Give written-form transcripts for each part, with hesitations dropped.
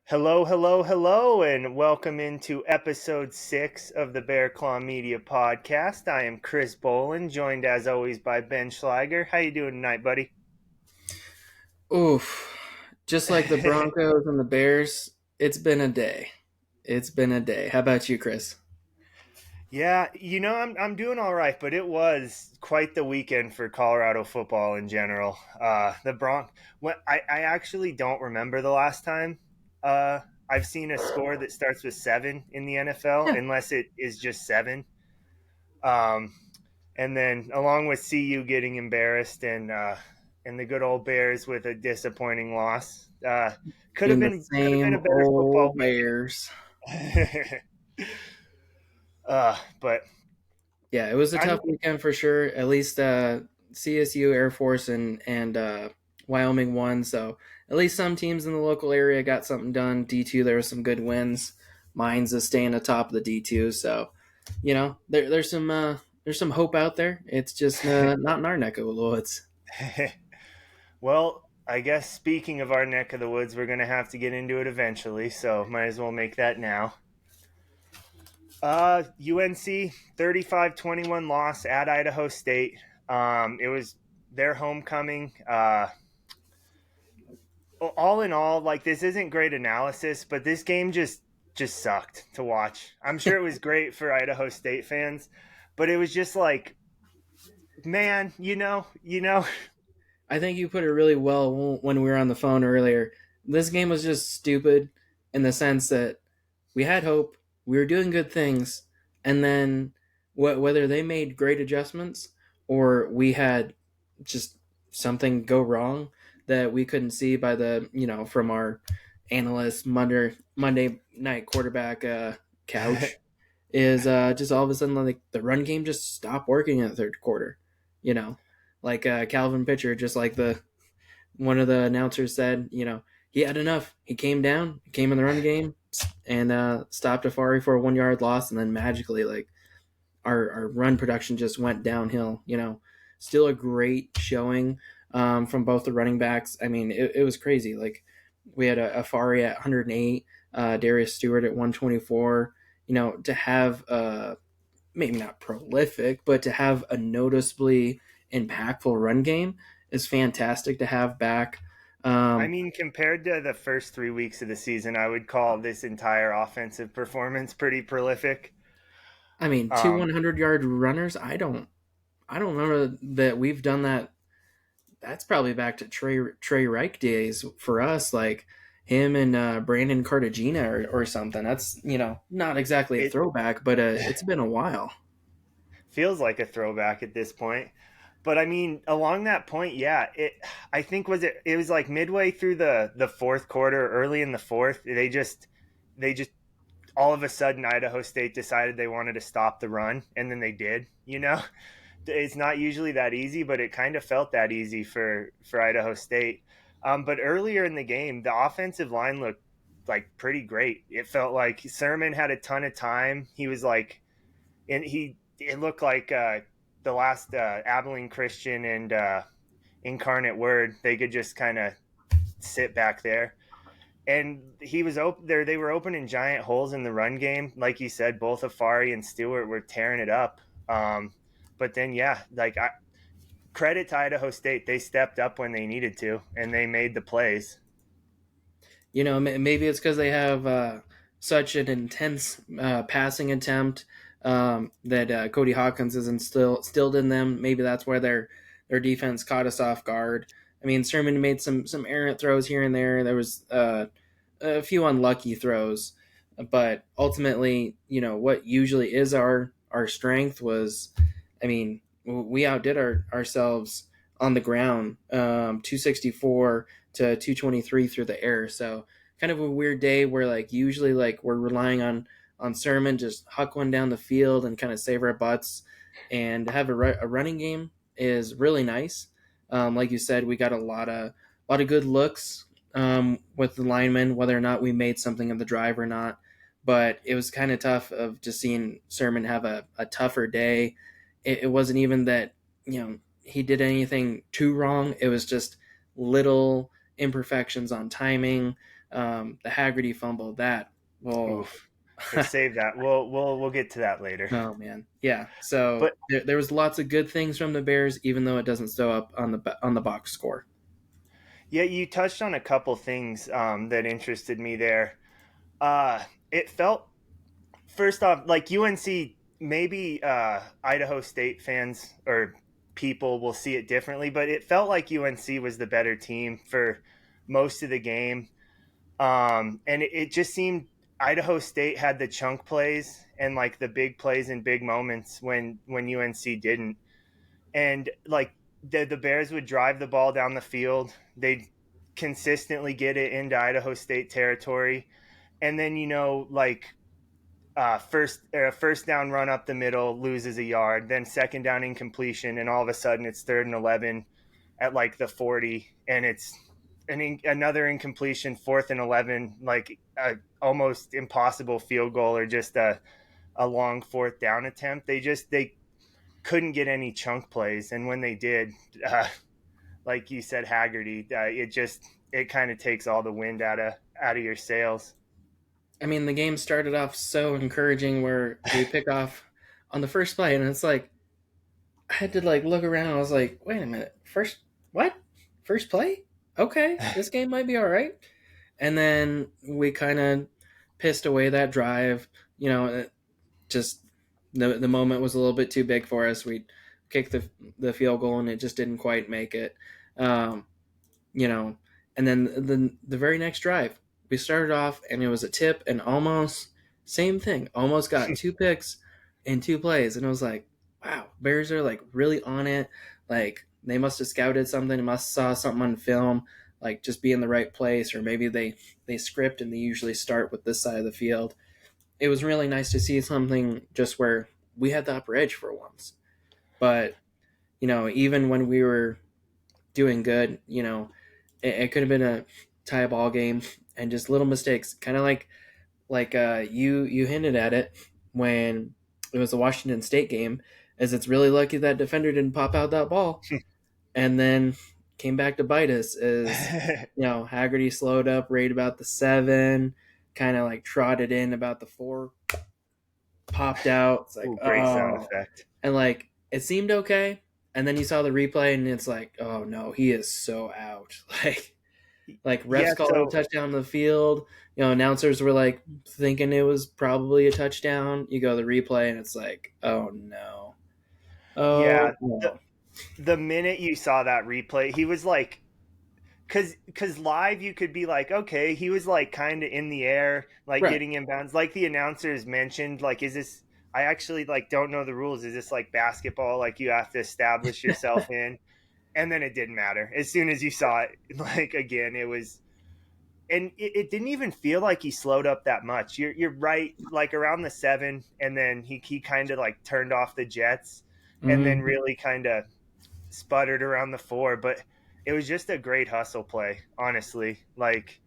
Hello, hello, hello, and welcome into episode 6 of the Bear Claw Media Podcast. I am Chris Bolin, joined as always by Ben Schleiger. How you doing tonight, buddy? Oof. Just like the Broncos and the Bears, it's been a day. It's been a day. How about you, Chris? Yeah, I'm doing all right, but it was quite the weekend for Colorado football in general. I actually don't remember the last time I've seen a score that starts with 7 in the NFL, Yeah. unless it is just 7. Um, and then along with CU getting embarrassed and the good old Bears with a disappointing loss, Being the could have been same a better football old Bears. weekend. But Yeah, it was a I tough mean, weekend for sure. At least CSU, Air Force, and Wyoming won. So at least some teams in the local area got something done. D2, there were some good wins. Mine's is staying atop of the D2. So, there's some hope out there. It's just not in our neck of the woods. well, I guess speaking of our neck of the woods, we're going to have to get into it eventually, so might as well make that now. UNC 35-21 loss at Idaho State. It was their homecoming. All in all, like, this isn't great analysis, but this game just sucked to watch. I'm sure it was great for Idaho State fans, but it was just like, man, I think you put it really well when we were on the phone earlier. This game was just stupid in the sense that we had hope, we were doing good things, and then whether they made great adjustments or we had just something go wrong that we couldn't see by from our analyst Monday night quarterback couch is just all of a sudden like the run game just stopped working in the third quarter. You know, like Calvin Pitcher, just like the one of the announcers said, he had enough. He came down, he came in the run game, and stopped Afari for a 1 yard loss, and then magically, like our run production just went downhill. Still a great showing from both the running backs. I mean, it was crazy. Like we had a Afari at 108, Darius Stewart at 124. To have maybe not prolific, but to have a noticeably impactful run game is fantastic to have back. I Um, mean, compared to the first 3 weeks of the season, I would call this entire offensive performance pretty prolific. I mean, two Um, 100-yard runners. I don't remember that we've done that. That's probably back to Trey Reich days for us, like him and Brandon Cartagena or something. That's not exactly a it throwback, but it's been a while. feels like a throwback at this point. But I mean, along that point, yeah, I think it was like midway through the fourth quarter, early in the fourth, they just all of a sudden Idaho State decided they wanted to stop the run, and then they did. It's not usually that easy, but it kind of felt that easy for Idaho State. But earlier in the game, the offensive line looked like pretty great. It felt like Sermon had a ton of time. He was like, and it looked like the last Abilene Christian and Incarnate Word. They could just kind of sit back there, and he was open there. They were opening giant holes in the run game, like you said. Both Afari and Stewart were tearing it up. But then, yeah, credit to Idaho State. They stepped up when they needed to, and they made the plays. Maybe it's because they have such an intense passing attempt that Cody Hawkins is instilled in them. Maybe that's where their defense caught us off guard. I mean, Sermon made some errant throws here and there. There was a few unlucky throws, but ultimately, what usually is our strength was, I mean, we outdid ourselves on the ground, 264 to 223 through the air. So kind of a weird day where like usually like we're relying on Sermon just huck one down the field and kind of save our butts, and to have a running game is really nice. Like you said, we got a lot of good looks with the linemen, whether or not we made something of the drive or not. But it was kind of tough of just seeing Sermon have a tougher day. It wasn't even that he did anything too wrong. It was just little imperfections on timing, The Haggerty fumble, that, well, Oof. Let's save that. We'll get to that later. oh man, yeah. So But there was lots of good things from the Bears, even though it doesn't show up on the box score. yeah, you touched on a couple things that interested me there. It felt first off like UNC. Maybe Idaho State fans or people will see it differently, but it felt like UNC was the better team for most of the game. And it just seemed Idaho State had the chunk plays and like the big plays and big moments when UNC didn't. And like the Bears would drive the ball down the field, they'd consistently get it into Idaho State territory, and then like first down run up the middle loses a yard, then second down incompletion, and all of a sudden it's 3rd and 11 at like the 40, and it's another incompletion, 4th and 11, like a almost impossible field goal or just a long fourth down attempt. They couldn't get any chunk plays, and when they did, like you said, Haggerty, it kind of takes all the wind out of your sails. I mean, the game started off so encouraging where we pick off on the first play, and it's like I had to like look around. I was like, wait a minute, first what? First play? Okay, this game might be all right. And then we kind of pissed away that drive. You know, just the moment was a little bit too big for us. We kicked the field goal and it just didn't quite make it. Um, you know, and then the very next drive, we started off and it was a tip and almost same thing. Almost got 2 picks in 2 plays, and it was like, wow, Bears are like really on it. Like they must have scouted something, must saw something on film, like just be in the right place, or maybe they script and they usually start with this side of the field. It was really nice to see something just where we had the upper edge for once. But even when we were doing good, it could have been a tie ball game and just little mistakes, kind of like you hinted at it when it was the Washington State game, as it's really lucky that defender didn't pop out that ball and then came back to bite us. As Haggerty slowed up right about the 7, kind of like trotted in about the 4, popped out. It's like, Ooh, great sound oh, effect. and like it seemed okay, and then you saw the replay and it's like, oh no, he is so out. Like refs Yeah, called it a so touchdown on the field. Announcers were like thinking it was probably a touchdown. You go to the replay and it's like, oh no, yeah, oh the, no, the minute you saw that replay, he was like, because live you could be like, okay, he was like kind of in the air, like right, getting inbounds, like the announcers mentioned, like, is this? I actually like don't know the rules. Is this like basketball? Like you have to establish yourself in, and then it didn't matter as soon as you saw it. Like again, it was, and it didn't even feel like he slowed up that much. You're right, like around the 7, and then he kind of like turned off the jets, and then mm-hmm. really kind of sputtered around the 4, but it was just a great hustle play, honestly. Like,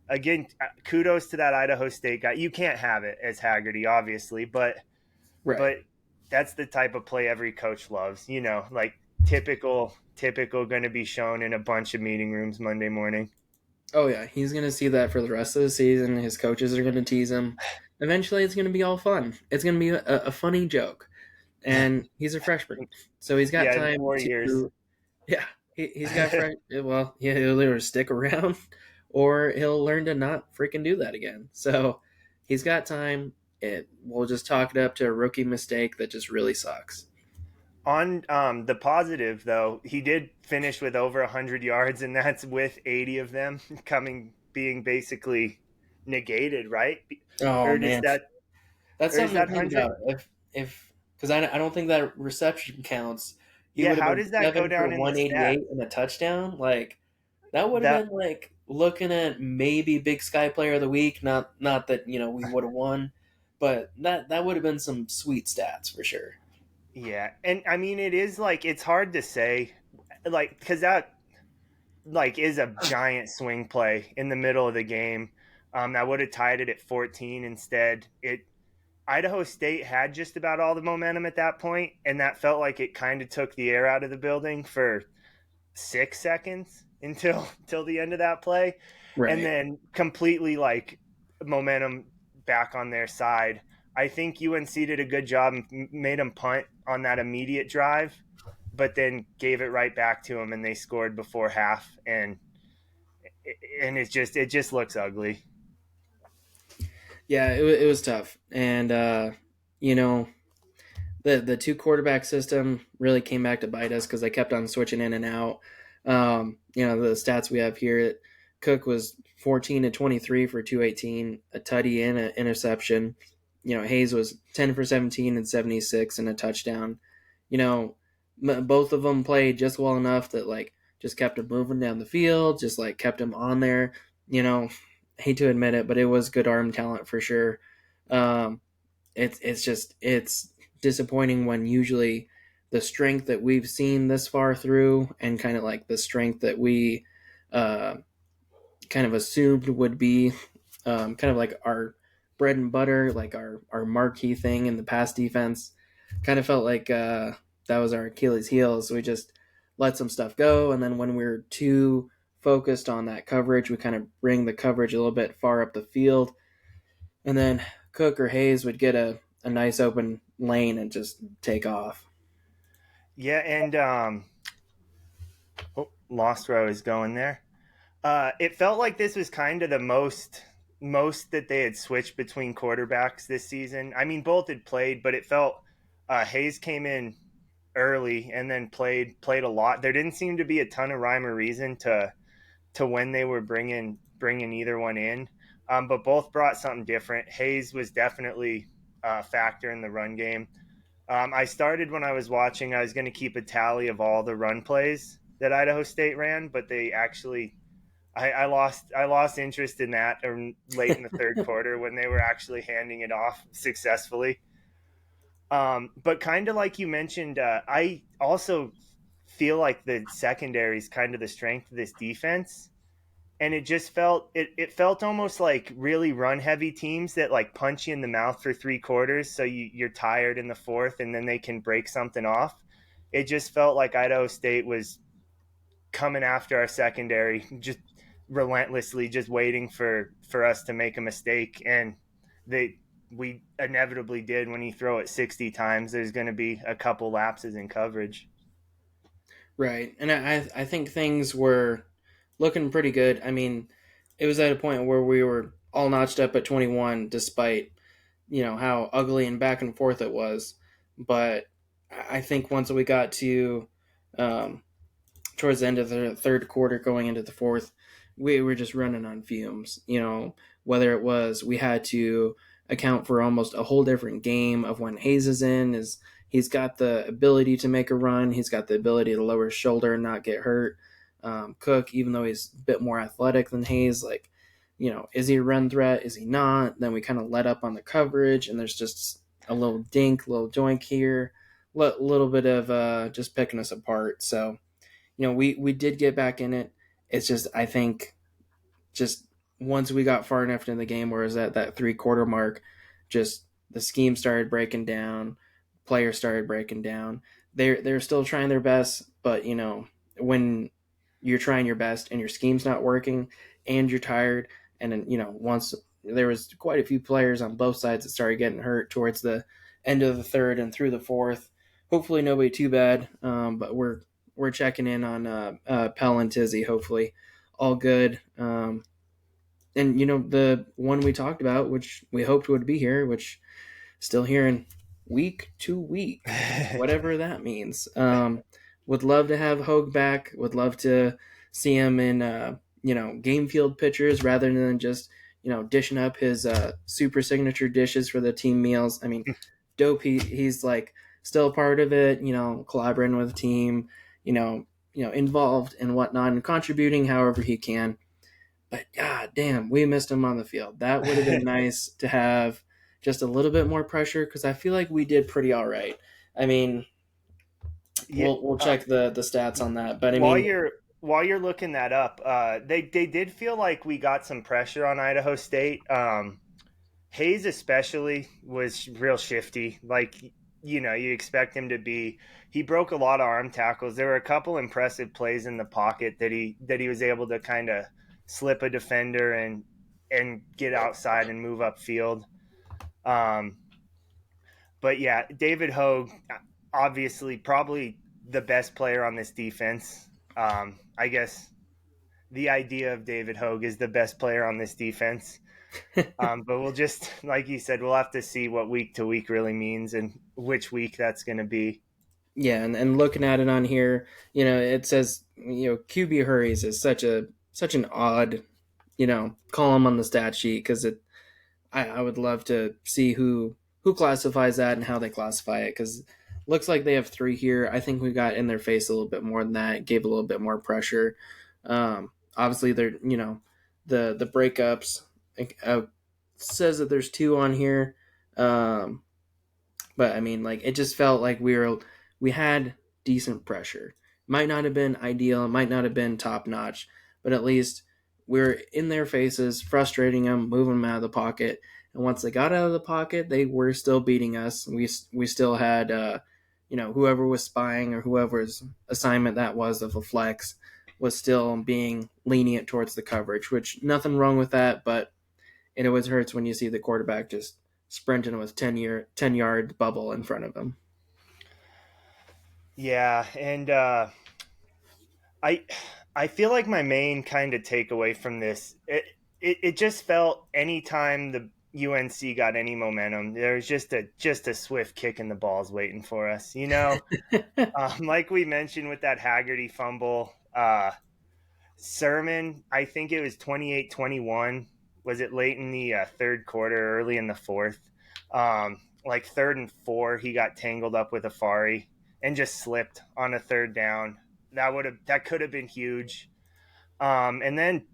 again, kudos to that Idaho State guy. You can't have it as Haggerty, obviously, Right. but that's the type of play every coach loves. Like typical going to be shown in a bunch of meeting rooms Monday morning. Oh yeah, he's gonna see that for the rest of the season. His coaches are gonna tease him. Eventually, it's gonna be all fun. It's gonna be a funny joke, and he's a freshman, so he's got Yeah, in time 4 years. to. Yeah, he's got fresh. Well, yeah, he'll either stick around, or he'll learn to not freaking do that again. So he's got time. We'll just talk it up to a rookie mistake that just really sucks. On the positive, though, he did finish with over 100 yards, and that's with 80 of them being basically negated, right? Oh Or does man, that, that's or is something that to think 100? about. If because I don't think that reception counts. He Yeah, would have how been does that go 7 for down in the stats? 188 and a touchdown. Like that would have That been like looking at maybe Big Sky Player of the Week. Not that we would have won, but that would have been some sweet stats for sure. Yeah, and I mean it is like it's hard to say, like because that like is a giant swing play in the middle of the game. That would have tied it at 14. Instead, it Idaho State had just about all the momentum at that point, and that felt like it kind of took the air out of the building for 6 seconds until till the end of that play. and Right. then completely like momentum back on their side. I think UNC did a good job and made them punt on that immediate drive, but then gave it right back to them, and they scored before half, and it just looks ugly. Yeah, it was tough, and you know, the two quarterback system really came back to bite us because they kept on switching in and out. The stats we have here, Cook was 14 to 23 for 218, a tutty and an interception. Hayes was 10 for 17 and 76 and a touchdown. Both of them played just well enough that like just kept him moving down the field, just like kept him on there. You know, hate to admit it, but it was good arm talent for sure. Um, it's disappointing when usually the strength that we've seen this far through and kind of like the strength that we uh, kind of assumed would be kind of like our bread and butter, like our marquee thing in the pass defense, kind of felt like that was our Achilles heel. So we just let some stuff go, and then when we were too focused on that coverage, we kind of bring the coverage a little bit far up the field, and then Cook or Hayes would get a nice open lane and just take off. Yeah, and lost where I was going there. It felt like this was kind of the most that they had switched between quarterbacks this season. I mean, both had played, but it felt Hayes came in early and then played a lot. There didn't seem to be a ton of rhyme or reason to when they were bringing either one in, but both brought something different. Hayes was definitely a factor in the run game. I started when I was watching. I was going to keep a tally of all the run plays that Idaho State ran, but they actually I lost interest in that late in the third quarter when they were actually handing it off successfully. But kind of like you mentioned, I also feel like the secondary is kind of the strength of this defense, and it felt almost like really run heavy teams that like punch you in the mouth for 3 quarters, so you're tired in the fourth, and then they can break something off. It just felt like Idaho State was coming after our secondary just relentlessly, just waiting for us to make a mistake, and they we inevitably did. When you throw it 60 times, there's going to be a couple lapses in coverage. Right. And I think things were looking pretty good. I mean, it was at a point where we were all notched up at 21 despite, how ugly and back and forth it was. But I think once we got to um, towards the end of the third quarter going into the fourth, we were just running on fumes. Whether it was we had to account for almost a whole different game of when Hayes is in, is he's got the ability to make a run, he's got the ability to lower his shoulder and not get hurt. Cook, even though he's a bit more athletic than Hayes, like, is he a run threat? Is he not? Then we kind of let up on the coverage, and there's just a little dink, little joink here, little bit of just picking us apart. So we did get back in it. It's just I think just once we got far enough into the game where it was at that 3 quarter mark, just the scheme started breaking down, players started breaking down. They're still trying their best, but when you're trying your best and your scheme's not working and you're tired, and then once there was quite a few players on both sides that started getting hurt towards the end of the third and through the fourth. Hopefully nobody too bad, but we're checking in on Pell and Tizzy. Hopefully, all good. And the one we talked about, which we hoped would be here, which still here in week to week, whatever that means. Would love to have Hogue back. Would love to see him in game field pictures rather than just dishing up his super signature dishes for the team meals. I mean, dope. He's like still a part of it. Collaborating with the team. Involved and whatnot and contributing however he can. But god damn, we missed him on the field. That would have been nice to have just a little bit more pressure because I feel like we did pretty all right. I mean, Yeah. we'll check the stats on that, but I while mean, you're while you're looking that up, they did feel like we got some pressure on Idaho State. Hayes especially was real shifty. Like, you expect him to be. He broke a lot of arm tackles. There were a couple impressive plays in the pocket that he was able to kind of slip a defender and get outside and move upfield. Um, but yeah, David Hogue, obviously, probably the best player on this defense. I guess the idea of David Hogue is the best player on this defense. But we'll just, like you said, we'll have to see what week to week really means and which week that's going to be. Yeah, and looking at it on here, it says QB hurries is such an odd column on the stat sheet because I would love to see who classifies that and how they classify it because looks like they have three here. I think we got in their face a little bit more than that, gave a little bit more pressure. Obviously, they're the breakups says that there's two on here, but I mean like it just felt like we had decent pressure. Might not have been ideal, might not have been top notch, but at least we're in their faces, frustrating them, moving them out of the pocket. And once they got out of the pocket, they were still beating us. We still had, whoever was spying or whoever's assignment that was of a flex was still being lenient towards the coverage, which nothing wrong with that, but it always hurts when you see the quarterback just sprinting with 10-yard bubble in front of him. Yeah, and I I feel like my main kind of takeaway from this it just felt anytime the UNC got any momentum, there was just a swift kick in the balls waiting for us. Like we mentioned with that Haggerty fumble, Sermon, I think it was 28-21. Was it late in the third quarter, early in the fourth? Like 3rd and 4, he got tangled up with Afari and just slipped on a third down. That could have been huge. And then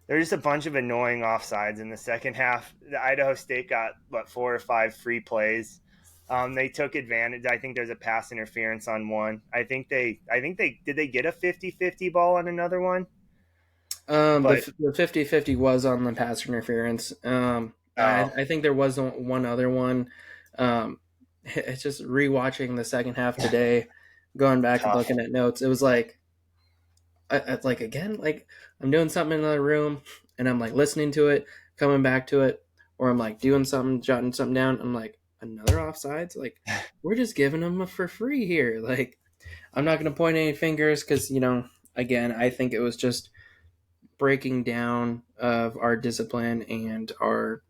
there's just a bunch of annoying offsides in the second half. The Idaho State got 4 or 5 free plays. They took advantage. I think there's a pass interference on one. I think they did they get a 50-50 ball on another one? But The 50-50 was on the pass interference. oh, I think there was one other one. It's just rewatching the second half today, going back and tough. looking at notes. It was like, like again, like I'm doing something in another room and I'm like listening to it, coming back to it, or I'm like doing something, jotting something down. I'm like another offsides. Like we're just giving them for free here. Like I'm not going to point any fingers because again, I think it was just breaking down of our discipline and our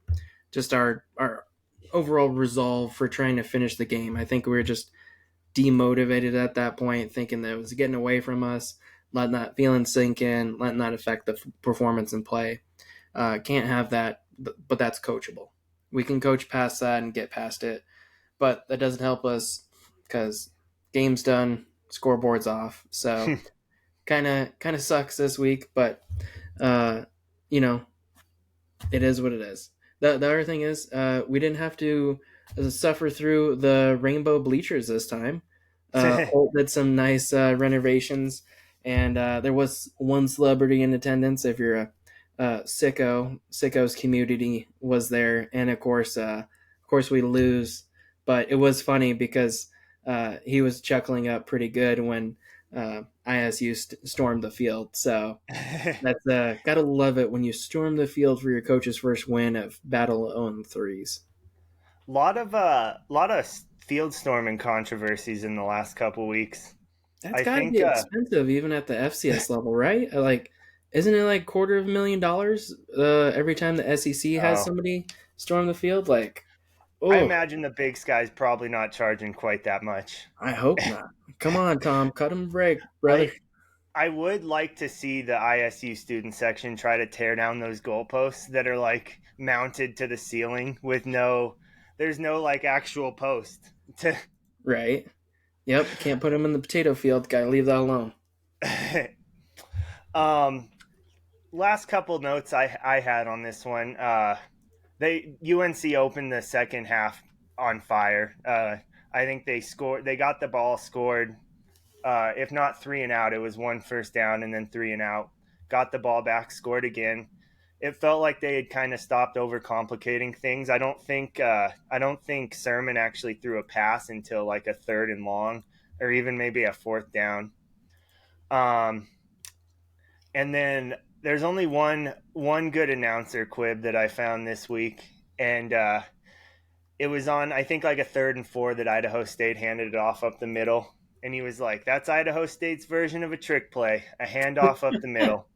overall resolve for trying to finish the game. I think we were just demotivated at that point, thinking that it was getting away from us, letting that feeling sink in, letting that affect the performance and play. Can't have that, but that's coachable. We can coach past that and get past it, but that doesn't help us because game's done, scoreboard's off. So kind of sucks this week, but uh, you know it is what it is. The other thing is we didn't have to suffer through the rainbow bleachers this time. Holt did some nice renovations, and there was one celebrity in attendance. If you're a sicko's community was there, and of course we lose, but it was funny because he was chuckling up pretty good when ISU stormed the field. So that's gotta love it when you storm the field for your coach's first win of Battle on threes. lot of field storming controversies in the last couple weeks. That's I gotta think be expensive even at the FCS level, right? Like, isn't it like $250,000 every time the SEC has oh, somebody storm the field? Like, I oh, imagine the big sky's probably not charging quite that much. I hope not. Come on, Tom, cut him a break, brother. I I would like to see the ISU student section try to tear down those goalposts that are like mounted to the ceiling with there's no like actual post to Right? Yep. Can't put him in the potato field. Gotta leave that alone. um last couple notes I had on this one. They UNC opened the second half on fire. I think they got the ball scored. If not 3 and out, it was 1 first down and then 3 and out. Got the ball back, scored again. It felt like they had kind of stopped overcomplicating things. I don't think Sermon actually threw a pass until like a 3rd and long, or even maybe a 4th down. Um, and then there's only one good announcer quib that I found this week, and it was on I think like a third and four that Idaho State handed it off up the middle, and he was like, "That's Idaho State's version of a trick play, a handoff up the middle."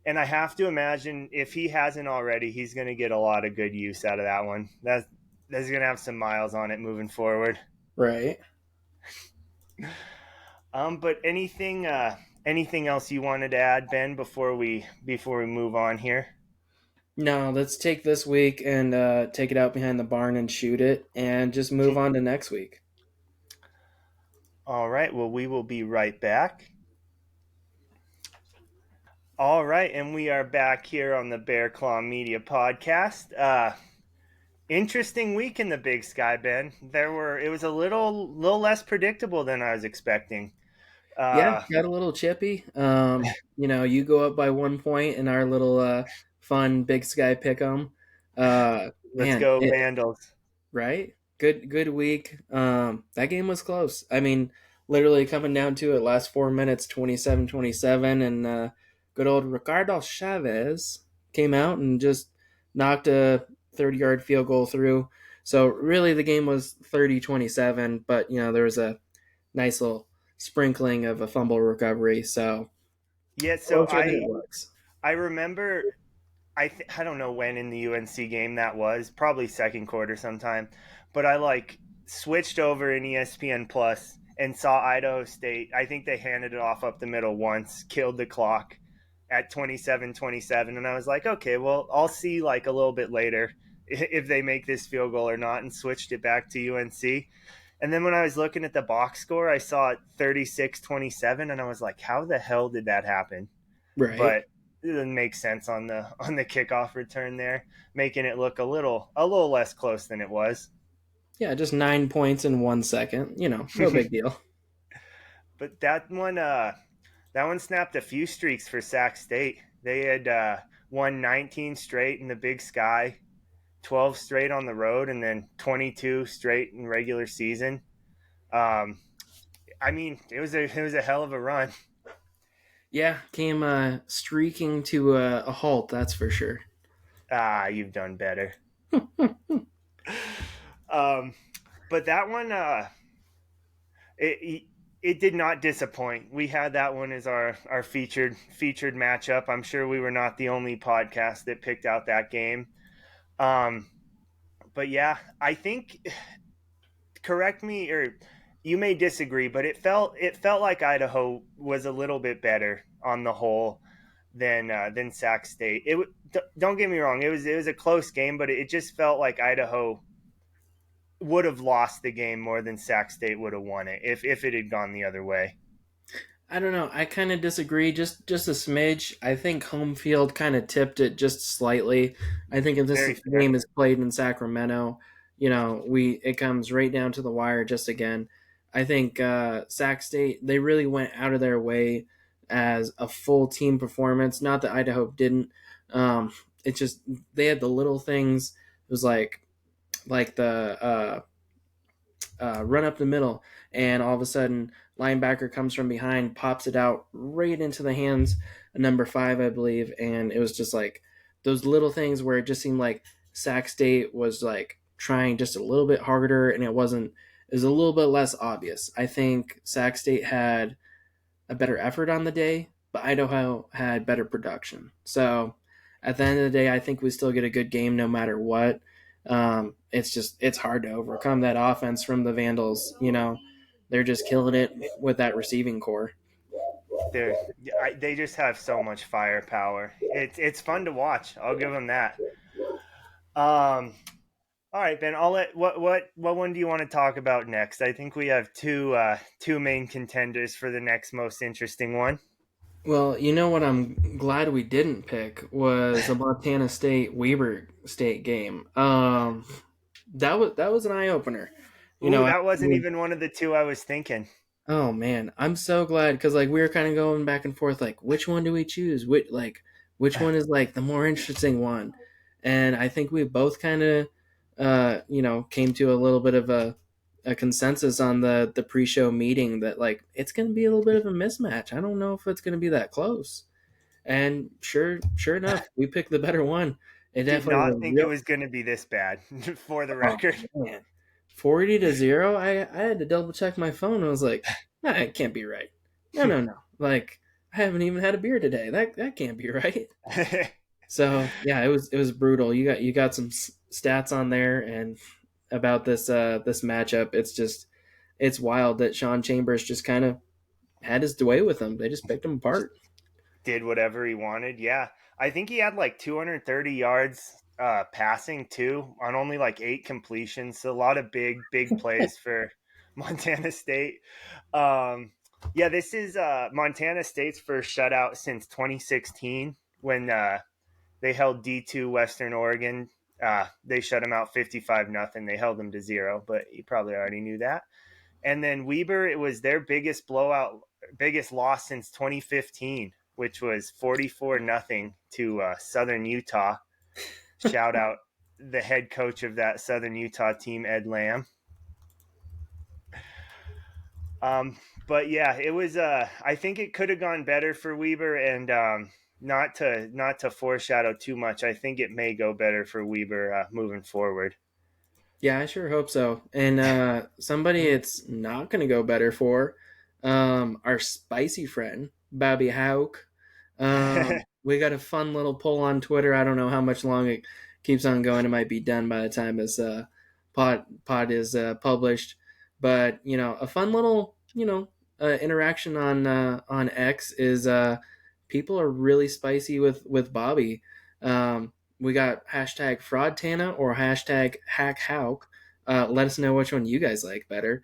And I have to imagine if he hasn't already, he's going to get a lot of good use out of that one. That's going to have some miles on it moving forward. Right. But anything else you wanted to add, Ben, before we move on here? No, let's take this week and take it out behind the barn and shoot it, and just move on to next week. All right. Well, we will be right back. All right, and we are back here on the Bear Claw Media Podcast. Interesting week in the Big Sky, Ben. It was a little less predictable than I was expecting. Yeah, Uh, got a little chippy. You go up by 1 point in our little fun Big Sky pick'em. let's Man, go Vandals. right? Good week. That game was close. I mean, literally coming down to it, last 4 minutes, 27-27, and good old Ricardo Chavez came out and just knocked a 30-yard field goal through. So really the game was 30-27, but there was a nice little sprinkling of a fumble recovery. So Yeah, so closer than it I looks. I remember I don't know when in the UNC game that was, probably second quarter sometime, but I like switched over in ESPN Plus and saw Idaho State. I think they handed it off up the middle once, killed the clock at 27-27, and I was like, okay, well, I'll see like a little bit later if they make this field goal or not, and switched it back to UNC. And then when I was looking at the box score, I saw it 36-27, and I was like, how the hell did that happen? Right. But it doesn't make sense on the kickoff return there, making it look a little less close than it was. Yeah, just 9 points in 1 second. No big deal. But that one snapped a few streaks for Sac State. They had won 19 straight in the Big Sky, 12 straight on the road, and then 22 straight in regular season. Um, I mean, it was a hell of a run. Yeah, came streaking to a halt, that's for sure. You've done better. Um, but that one, it did not disappoint. We had that one as our featured matchup. I'm sure we were not the only podcast that picked out that game. Um, but yeah, I think, correct me or you may disagree, but it felt like Idaho was a little bit better on the whole than Sac State. Don't get me wrong, it was a close game, but it just felt like Idaho would have lost the game more than Sac State would have won it if it had gone the other way. I don't know. I kind of disagree, just a smidge. I think home field kind of tipped it just slightly. I think if this Very fair. game is played in Sacramento, it comes right down to the wire just again. I think Sac State, they really went out of their way as a full team performance. Not that Idaho didn't. It's just they had the little things. It was like the run up the middle, and all of a sudden, linebacker comes from behind, pops it out right into the hands of number 5, I believe, and it was just like those little things where it just seemed like Sac State was like trying just a little bit harder, and it wasn't. It was a little bit less obvious. I think Sac State had a better effort on the day, but Idaho had better production. So at the end of the day, I think we still get a good game no matter what. It's hard to overcome that offense from the Vandals. They're just killing it with that receiving core. They they just have so much firepower. It's fun to watch. I'll give them that. Um, all right, Ben. I'll let what one do you want to talk about next? I think we have two main contenders for the next most interesting one. Well, you know what I'm glad we didn't pick was the Montana State Weber State game. That was an eye opener. Ooh, I that wasn't even one of the two I was thinking. Oh man, I'm so glad because like we were kind of going back and forth, like which one do we choose? Which one is like the more interesting one? And I think we both kind of came to a little bit of a consensus on the pre-show meeting that like it's going to be a little bit of a mismatch. I don't know if it's going to be that close. And sure enough, we picked the better one. It Did definitely not was think it real. was going to be this bad, for the Oh record. man, 40-0. I had to double check my phone. I was like, nah, it can't be right. No. Like I haven't even had a beer today. That can't be right. So yeah, it was brutal. You got some stats on there and about this matchup. It's wild that Sean Chambers just kind of had his way with them. They just picked him Just apart. did whatever he wanted. Yeah. I think he had like 230 yards passing too on only like 8 completions. So a lot of big plays for Montana State. Um, yeah, this is Montana State's first shutout since 2016 when they held D2 Western Oregon. They shut them out 55-0. They held them to 0, but you probably already knew that. And then Weber, it was their biggest blowout, biggest loss since 2015, which was 44-0 to Southern Utah. Shout out the head coach of that Southern Utah team, Ed Lamb. Um, but yeah, it was. I think it could have gone better for Weber, and not to foreshadow too much. I think it may go better for Weber moving forward. Yeah, I sure hope so. And somebody it's not going to go better for, our spicy friend, Bobby Hauk. We got a fun little poll on Twitter. I don't know how much long it keeps on going. It might be done by the time this pod is published. But a fun little interaction on X is people are really spicy with Bobby. We got hashtag fraud Tana or hashtag hack Hauk. Let us know which one you guys like better.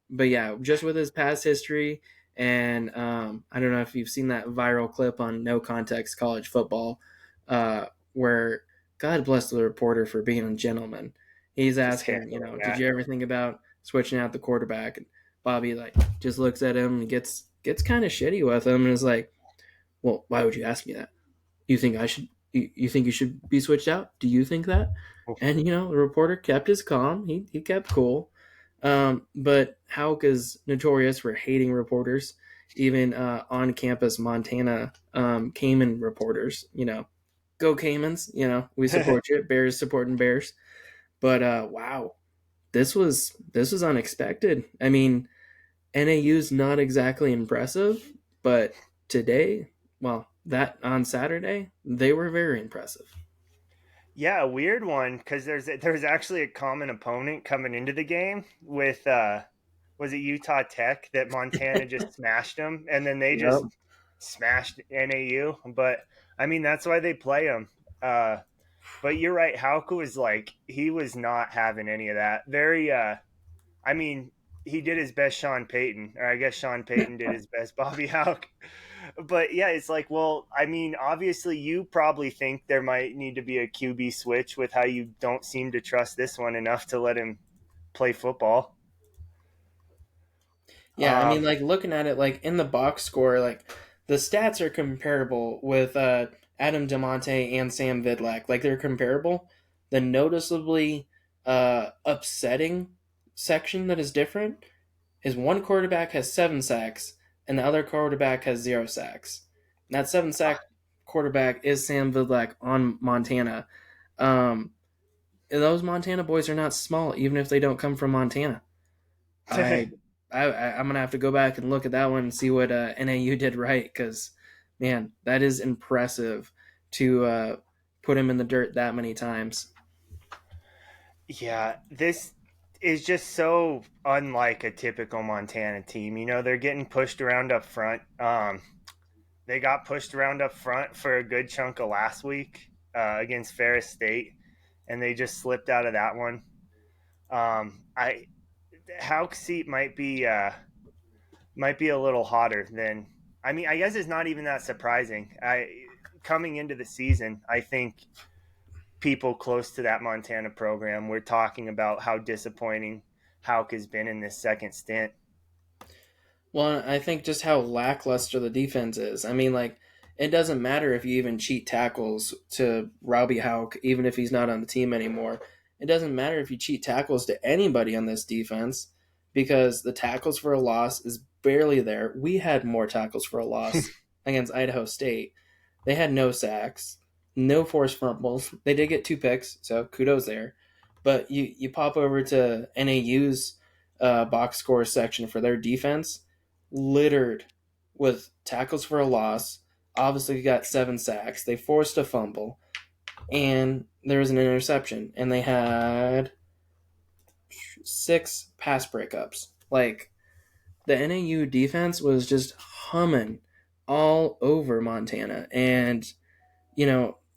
But yeah, just with his past history, and I don't know if you've seen that viral clip on No Context College Football, where God bless the reporter for being a gentleman. He's Just asking, handling did that. you ever think about switching out the quarterback? And Bobby like just looks at him and gets kind of shitty with him and is like, well, why would you ask me that? You think I should? You think you should be switched out? Do you think that? And the reporter kept his calm. He kept cool. But Hauk is notorious for hating reporters, even on campus Montana Cayman reporters. Go Caymans. We support you. Bears supporting Bears. But wow, this was unexpected. I mean, NAU's not exactly impressive, but today, well, that on Saturday, they were very impressive. Yeah, a weird one because there's actually a common opponent coming into the game with was it Utah Tech that Montana just smashed them, and then they Yep. just smashed NAU. But I mean that's why they play them. But you're right, Hauke was like he was not having any of that. Very I mean, he did his best Sean Payton, or I guess Sean Payton did his best Bobby Houck. But yeah, it's like, well, I mean, obviously you probably think there might need to be a QB switch with how you don't seem to trust this one enough to let him play football. Yeah, I mean, Um, like looking at it, like in the box score, like the stats are comparable with Adam Demonte and Sam Vidlak. Like they're comparable. The noticeably upsetting section that is different is one quarterback has 7 sacks and the other quarterback has 0 sacks. And that 7 sack quarterback is Sam Vidlak on Montana. Um, and those Montana boys are not small, even if they don't come from Montana. I, I'm gonna have to go back and look at that one and see what NAU did right because, man, that is impressive to put him in the dirt that many times. yeah, this is just so unlike a typical Montana team. You know, they're getting pushed around up front. They got pushed around up front for a good chunk of last week against Ferris State, and they just slipped out of that one. I Hauk's seat might be a little hotter than. I mean, I guess it's not even that surprising. I coming into the season, I think people close to that Montana program were talking about how disappointing Hauk has been in this second stint. Well, I think just how lackluster the defense is. I mean, like, it doesn't matter if you even cheat tackles to Robbie Hauk, even if he's not on the team anymore. It doesn't matter if you cheat tackles to anybody on this defense because the tackles for a loss is barely there. We had more tackles for a loss. against Idaho State, they had no sacks, no forced fumbles. They did get 2 picks, so kudos there. But you pop over to NAU's box score section for their defense, littered with tackles for a loss. Obviously, got 7 sacks. They forced a fumble, and there was an interception, and they had 6 pass breakups. Like, the NAU defense was just humming all over Montana, and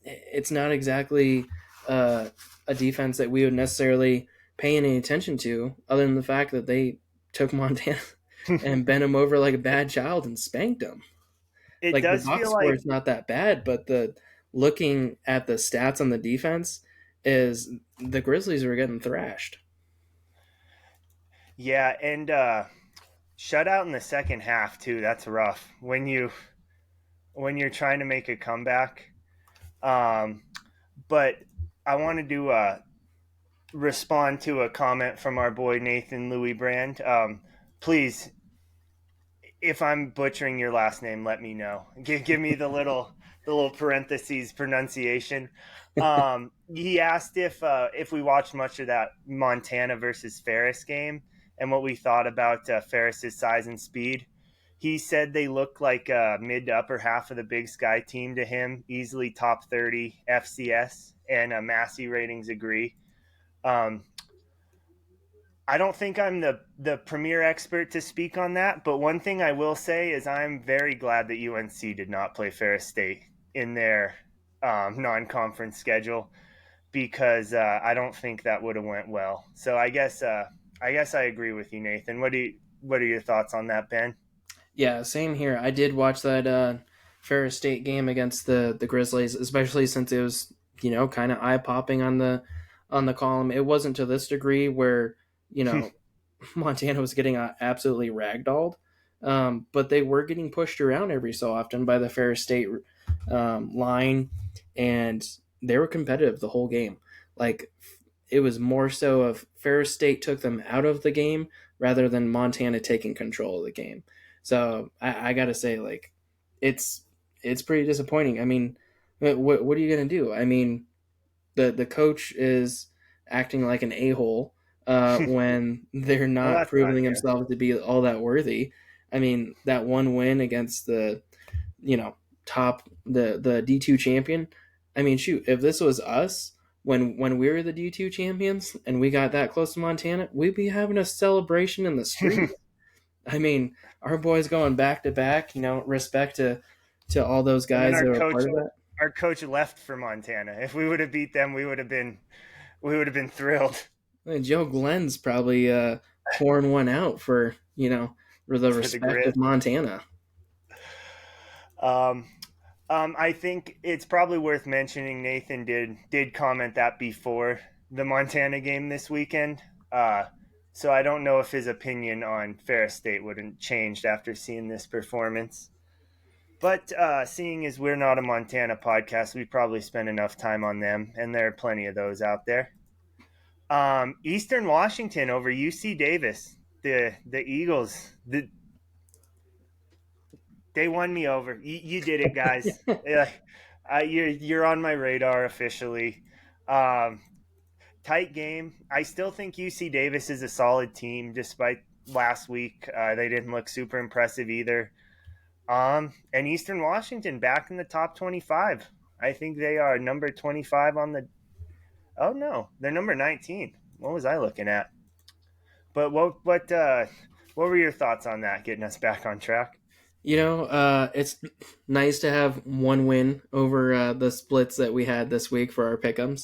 it's not exactly a defense that we would necessarily pay any attention to, other than the fact that they took Montana and bent them over like a bad child and spanked them. It Like, the does box feel score like is not that bad, but the looking at the stats on the defense is the Grizzlies were getting thrashed. yeah, and shutout in the second half too. That's rough when you're trying to make a comeback. Um, but I wanted to respond to a comment from our boy Nathan Louis Brand. Please, if I'm butchering your last name, let me know. Give me the little parentheses pronunciation. He asked if we watched much of that Montana versus Ferris game and what we thought about Ferris's size and speed. He said they look like mid to upper half of the Big Sky team to him, easily top 30 FCS, and Massey ratings agree. Um, I don't think I'm the premier expert to speak on that, but one thing I will say is I'm very glad that UNC did not play Ferris State in their non-conference schedule because I don't think that would have went well. So I guess I agree with you, Nathan. What are your thoughts on that, Ben? Yeah, same here. I did watch that Ferris State game against the Grizzlies, especially since it was kind of eye popping on the column. It wasn't to this degree where Montana was getting absolutely ragdolled, but they were getting pushed around every so often by the Ferris State line, and they were competitive the whole game. Like, it was more so of Ferris State took them out of the game rather than Montana taking control of the game. So I gotta say, like, it's pretty disappointing. I mean, what are you gonna do? I mean, the coach is acting like an a-hole when they're Well, not that's not proving fair. themselves to be all that worthy. I mean, that one win against the you know top the D2 champion. I mean, shoot, if this was us when we were the D2 champions and we got that close to Montana, we'd be having a celebration in the street. I mean, our boys going back to back. Respect to all those And then guys that were part of that. our coach left for Montana. If we would have beat them, we would have been thrilled And Joe Glenn's probably pouring one out for the for the respect of Grizz. Montana. Um, I think it's probably worth mentioning. Nathan did comment that before the Montana game this weekend. So I don't know if his opinion on Ferris State would have changed after seeing this performance. But seeing as we're not a Montana podcast, we probably spend enough time on them, and there are plenty of those out there. Eastern Washington over UC Davis. The Eagles. They won me over. You did it, guys. Yeah, you're on my radar officially. Um, Tight game. I still think UC Davis is a solid team, despite last week. They didn't look super impressive either. And Eastern Washington back in the top 25. I think they are number 25 on the. Oh no, they're number 19. What was I looking at? But what were your thoughts on that? Getting us back on track. It's nice to have one win over the splits that we had this week for our pick'ems,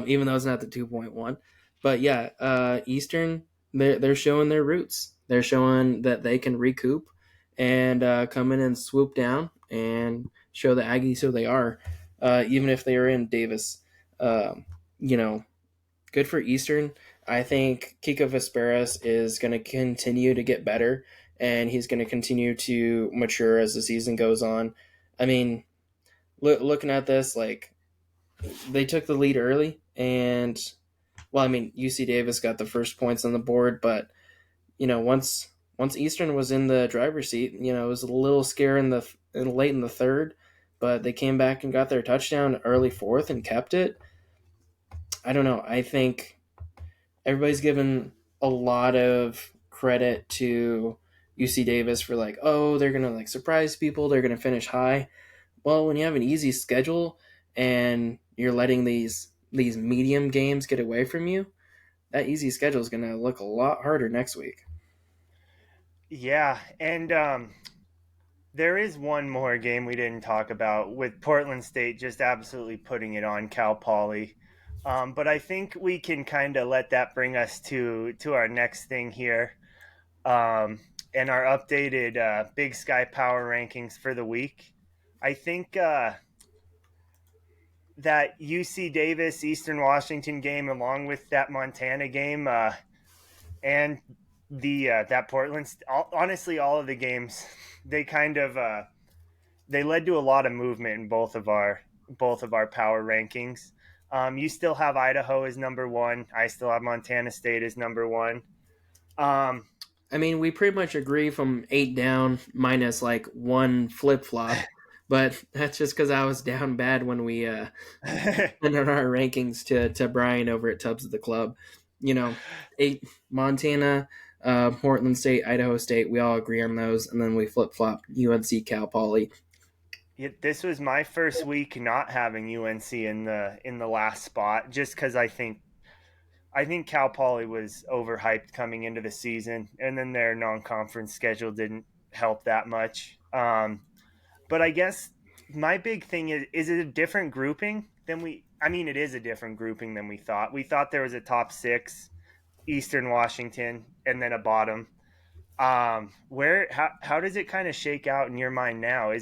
even though it's not the 2.1. But yeah, Eastern, they're showing their roots. They're showing that they can recoup and come in and swoop down and show the Aggies who they are, even if they are in Davis. Um, you know, Good for Eastern. I think Kiko Vesperas is going to continue to get better, and he's going to continue to mature as the season goes on. I mean, looking at this, like, they took the lead early, and well, I mean, UC Davis got the first points on the board, but once Eastern was in the driver's seat, it was a little scare in late in the third, but they came back and got their touchdown early fourth and kept it. I don't know. I think everybody's given a lot of credit to UC Davis for like, oh, they're gonna like surprise people, they're gonna finish high. Well, when you have an easy schedule and you're letting these medium games get away from you, that easy schedule is gonna look a lot harder next week. Yeah, and there is one more game we didn't talk about with Portland State just absolutely putting it on Cal Poly. But I think we can kind of let that bring us to our next thing here, and our updated Big Sky Power rankings for the week. I think that UC Davis Eastern Washington game, along with that Montana game, and the that Portland, honestly, all of the games, they kind of they led to a lot of movement in both of our power rankings. You still have Idaho as number one. I still have Montana State as number one. Um, I mean, we pretty much agree from 8 down minus like one flip flop, but that's just because I was down bad when we sent out our rankings to Brian over at Tubbs of the Club. You know, 8 Montana, Portland State, Idaho State, we all agree on those, and then we flip flop UNC, Cal Poly. this was my first week not having UNC in the last spot, just because I think Cal Poly was overhyped coming into the season, and then their non-conference schedule didn't help that much. But I guess my big thing is it a different grouping than we? I mean, it is a different grouping than we thought. We thought there was a top six, Eastern Washington, and then a bottom. Where how does it kind of shake out in your mind now? Are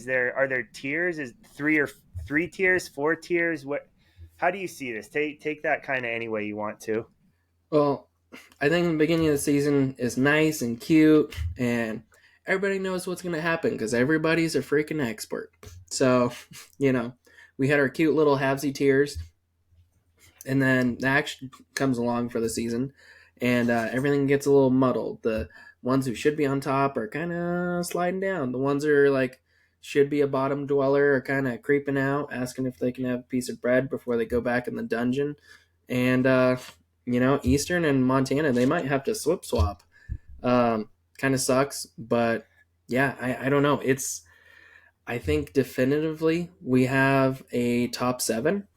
there tiers? Is three tiers, four tiers? What? How do you see this? Take that kind of any way you want to. Well, I think the beginning of the season is nice and cute, and everybody knows what's going to happen because everybody's a freaking expert. So, you know, we had our cute little halvesy tiers, and then the action comes along for the season, and everything gets a little muddled. The ones who should be on top are kind of sliding down. The ones who are like should be a bottom dweller are kind of creeping out, asking if they can have a piece of bread before they go back in the dungeon. And Eastern and Montana, they might have to slip swap. Kind of sucks, but yeah, I don't know. I think definitively we have a top seven,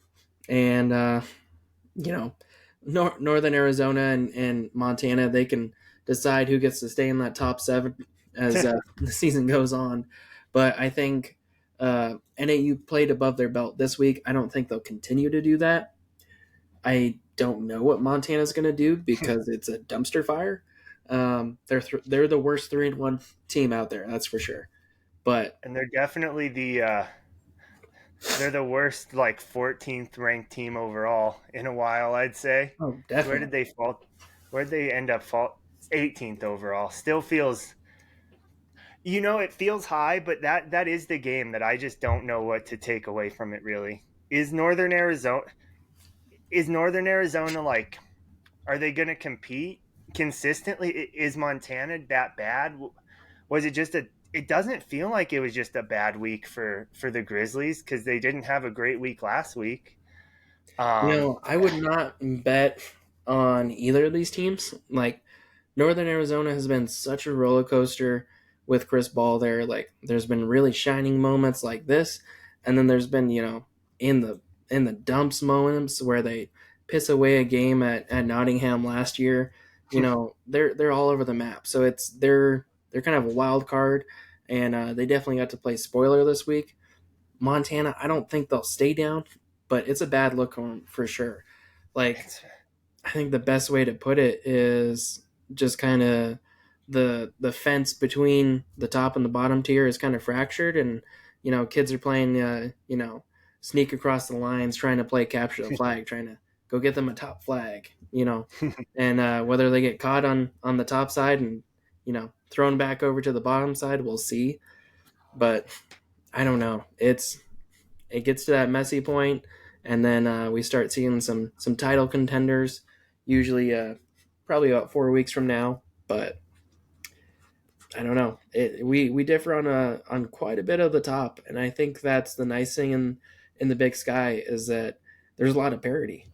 and you know, Northern Arizona and Montana, they can decide who gets to stay in that top seven as the season goes on. But I think NAU played above their belt this week. I don't think they'll continue to do that. I don't know what Montana's going to do because it's a dumpster fire. They're the worst 3-1 team out there, that's for sure. But And they're definitely they're the worst, like 14th ranked team overall in a while, I'd say. oh, Where did definitely. they fall? Where did they end up fall? 18th overall. Still feels, it feels high, but that is the game that I just don't know what to take away from it really. Is Northern Arizona is Northern Arizona like, are they going to compete consistently? Is Montana that bad? Was it just a it doesn't feel like it was just a bad week for the Grizzlies because they didn't have a great week last week. Um, I would not bet on either of these teams. Like, Northern Arizona has been such a roller coaster with Chris Ball there. Like, there's been really shining moments like this, and then there's been, in the dumps moments where they piss away a game at Nottingham last year. They're all over the map. So they're kind of a wild card, and they definitely got to play spoiler this week. Montana, I don't think they'll stay down, but it's a bad look on 'em for sure. Like, it's I think the best way to put it is just kind of the fence between the top and the bottom tier is kind of fractured, and kids are playing sneak across the lines, trying to play capture the flag, trying to go get them a top flag, and whether they get caught on the top side and thrown back over to the bottom side, we'll see. But I don't know. It gets to that messy point, and then we start seeing some title contenders. Usually, probably about 4 weeks from now. But I don't know. We differ on quite a bit of the top, and I think that's the nice thing in the Big Sky is that there's a lot of parity.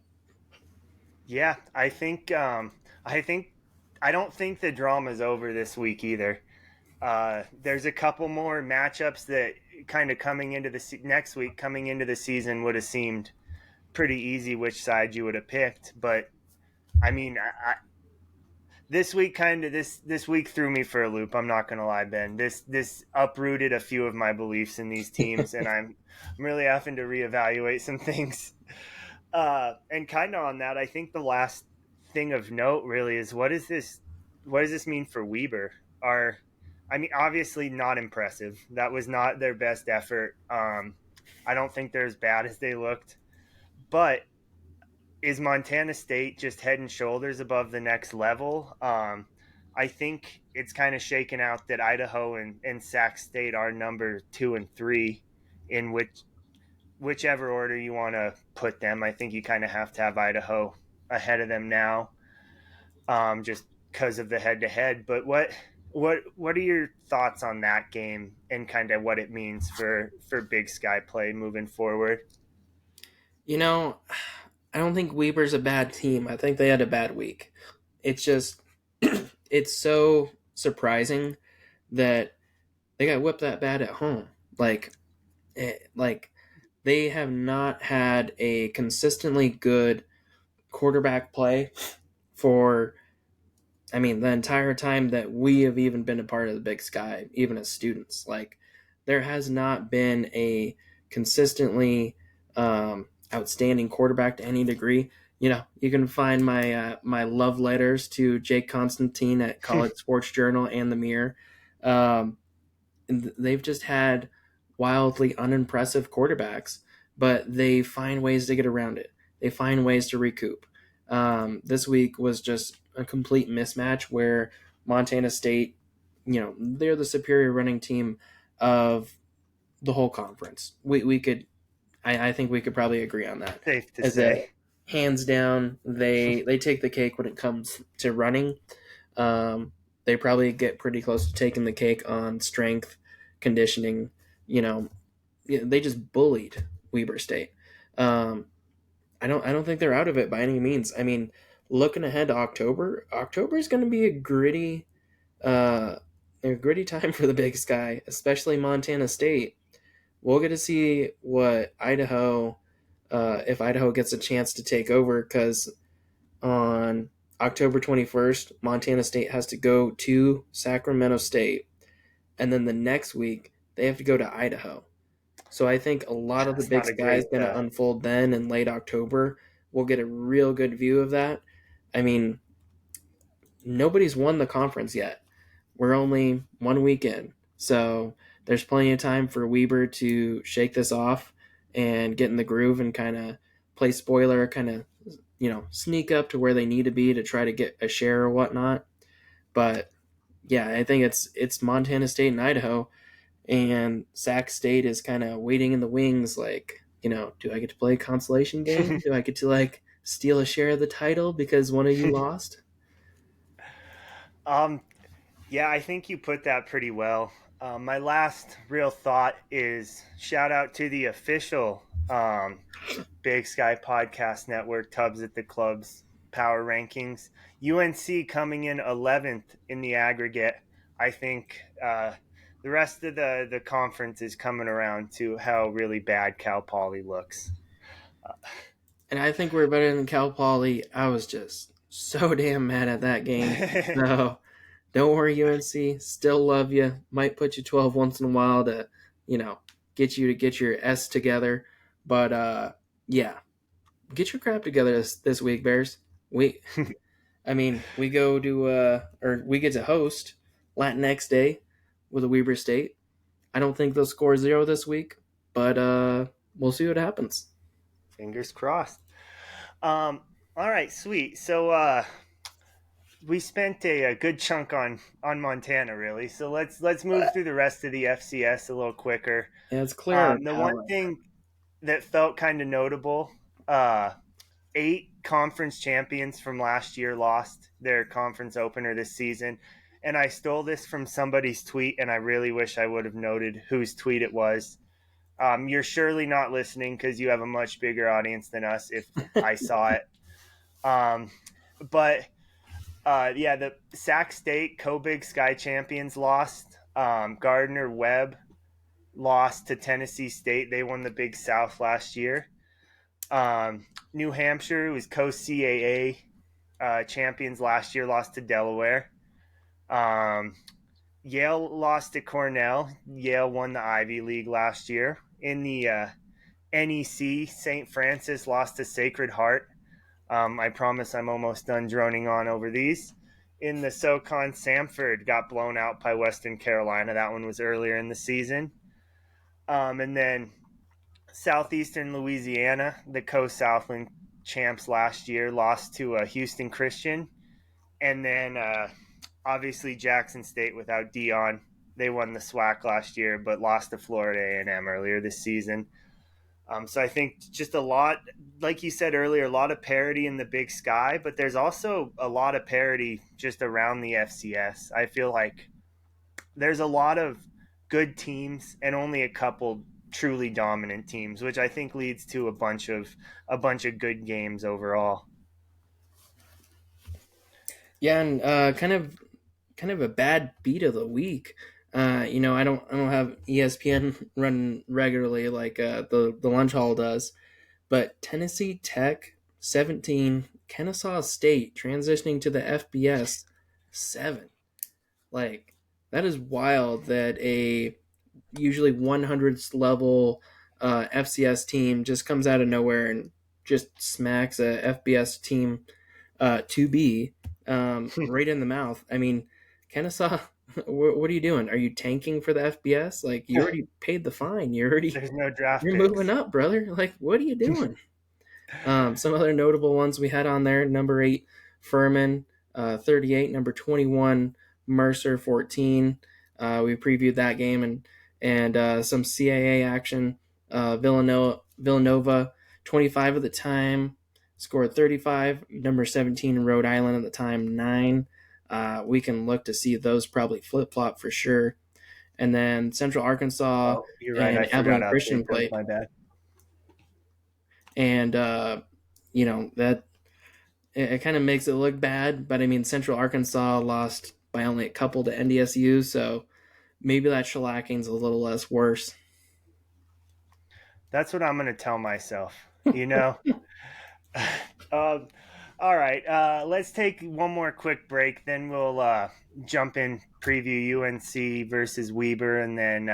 Yeah, I think I don't think the drama's over this week either. There's a couple more matchups that kind of coming into the next week, coming into the season, would have seemed pretty easy which side you would have picked. But I mean, this week this week threw me for a loop. I'm not gonna lie, Ben. This uprooted a few of my beliefs in these teams, and I'm really having to reevaluate some things. And kind of on that, I think the last thing of note really is what does this mean for Weber? Are I mean, obviously not impressive. That was not their best effort. I don't think they're as bad as they looked. But is Montana State just head and shoulders above the next level? I think it's kind of shaken out that Idaho and Sac State are number 2 and 3 in whichever order you want to put them. I think you kind of have to have Idaho ahead of them now, just because of the head to head. But what are your thoughts on that game and kind of what it means for Big Sky play moving forward? You know, I don't think Weber's a bad team. I think they had a bad week. It's just it's so surprising that they got whipped that bad at home. Like they have not had a consistently good quarterback play for I mean the entire time that we have even been a part of the Big Sky, even as students. Like there has not been a consistently outstanding quarterback to any degree. You know, you can find my love letters to Jake Constantine at College Sports Journal and the Mirror. Um, and they've just had wildly unimpressive quarterbacks, but they find ways to get around it. They find ways to recoup. This week was just a complete mismatch where Montana State, you know, they're the superior running team of the whole conference. We could, I think we could probably agree on that. Safe to As a say. hands down, they take the cake when it comes to running. Um, they probably get pretty close to taking the cake on strength, conditioning. You know, they just bullied Weber State. Um, I don't think they're out of it by any means. I mean, looking ahead to October, October is going to be uh, a gritty time for the Big Sky, especially Montana State. We'll get to see what Idaho, if Idaho gets a chance to take over, because on October 21st, Montana State has to go to Sacramento State, and then the next week they have to go to Idaho. So I think a lot of the That's Big not a Sky is great. going to unfold then in late October. We'll get a real good view of that. I mean, nobody's won the conference yet. We're only 1 week in. So there's plenty of time for Weber to shake this off and get in the groove and kind of play spoiler, kind of, you know, sneak up to where they need to be to try to get a share or whatnot. But yeah, I think it's Montana State and Idaho, and Sac State is kind of waiting in the wings. Like, you know, do I get to play a consolation game? Do I get to like steal a share of the title because one of you lost? um, yeah, I think you put that pretty well. My last real thought is shout out to the official Big Sky Podcast Network Tubs at the Clubs power rankings. UNC coming in 11th in the aggregate. I think the rest of the conference is coming around to how really bad Cal Poly looks. And I think we're better than Cal Poly. I was just so damn mad at that game. So don't worry, UNC. Still love you. Might put you 12 once in a while to, you know, get you to get your S together. But yeah, get your crap together this week, Bears. We, I mean, we go to or we get to host Latinx Day with a Weber State. I don't think they'll score zero this week, but we'll see what happens. Fingers crossed. All right, sweet. So we spent a good chunk on Montana, really. So let's move through the rest of the FCS a little quicker. Yeah, it's clear our The one palate. thing that felt kind of notable, uh, 8 conference champions from last year lost their conference opener this season. and I stole this from somebody's tweet, and I really wish I would have noted whose tweet it was. You're surely not listening because you have a much bigger audience than us if I saw it. Um, but yeah, the Sac State Co-Big Sky champions lost. Gardner Webb lost to Tennessee State. They won the Big South last year. New Hampshire was Co-CAA champions last year, lost to Delaware. Um, Yale lost to Cornell. Yale won the Ivy League last year. In the NEC, St. Francis lost to Sacred Heart. I promise I'm almost done droning on over these. In the SoCon, Samford got blown out by Western Carolina. That one was earlier in the season. And then Southeastern Louisiana, the Co-Southland champs last year, lost to Houston Christian. And then obviously Jackson State without Dion. They won the SWAC last year, but lost to Florida A&M earlier this season. So I think just a lot, like you said earlier, a lot of parity in the Big Sky, but there's also a lot of parity just around the FCS. I feel like there's a lot of good teams and only a couple truly dominant teams, which I think leads to a bunch of good games overall. Yeah, and kind of a bad beat of the week. I don't have ESPN running regularly like the lunch hall does, but Tennessee Tech 17, Kennesaw State transitioning to the FBS 7. Like that is wild that a usually 100th level FCS team just comes out of nowhere and just smacks a FBS team to be right in the mouth. I mean, Kennesaw, what are you doing? Are you tanking for the FBS? Like you already paid the fine. There's no draft You're moving picks. up, brother. Like what are you doing? Some other notable ones we had on there: number 8, Furman, 38; number 21, Mercer, 14. We previewed that game and some CAA action. Villanova, 25 at the time, scored 35. Number 17, Rhode Island at the time, 9. We can look to see those probably flip flop for sure. And then Central Arkansas Oh, you're right. I and forgot Abilene to Christian update those. played, My bad. and that it kind of makes it look bad. But I mean, Central Arkansas lost by only a couple to NDSU, so maybe that shellacking's a little less worse. That's what I'm going to tell myself. You know. um, all right. Let's take one more quick break. Then we'll jump in, preview UNC versus Weber, and then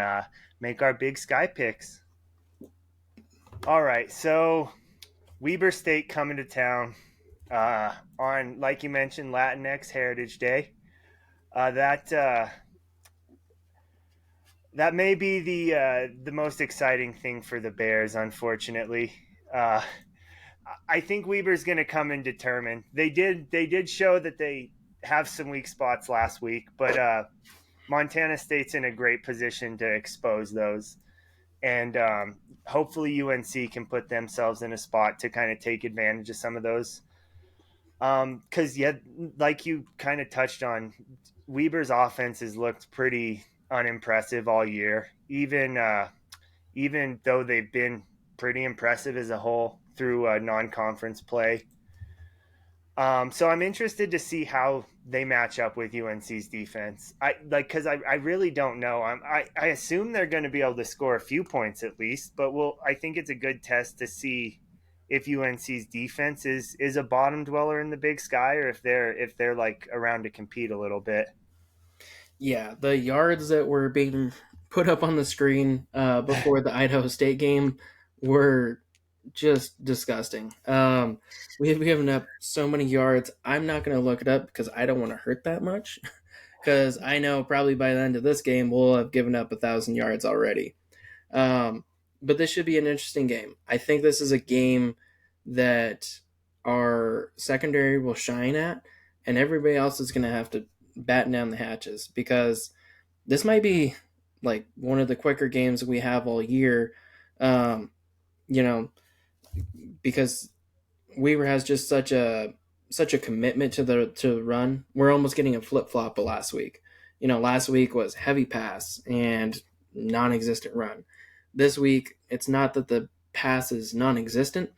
make our Big Sky picks. All right. So Weber State coming to town on, like you mentioned, Latinx Heritage Day. That may be the most exciting thing for the Bears, unfortunately. Uh, I think Weber's going to come and determine. They did show that they have some weak spots last week, but Montana State's in a great position to expose those, and hopefully UNC can put themselves in a spot to kind of take advantage of some of those. Because yeah, like you kind of touched on, Weber's offense has looked pretty unimpressive all year. Even though they've been pretty impressive as a whole through non-conference play. So I'm interested to see how they match up with UNC's defense. I really don't know. I assume they're going to be able to score a few points at least, but I think it's a good test to see if UNC's defense is a bottom dweller in the Big Sky, or if they're like around to compete a little bit. Yeah, the yards that were being put up on the screen before the Idaho State game were just disgusting. We have given up so many yards. I'm not going to look it up because I don't want to hurt that much. Because I know probably by the end of this game we'll have given up 1,000 yards already. But this should be an interesting game. I think this is a game that our secondary will shine at, and everybody else is going to have to batten down the hatches because this might be like one of the quicker games we have all year. Um, you know, because Weaver has just such a such a commitment to the run. We're almost getting a flip flop of last week. Last week was heavy pass and non-existent run. This week, it's not that the pass is non-existent,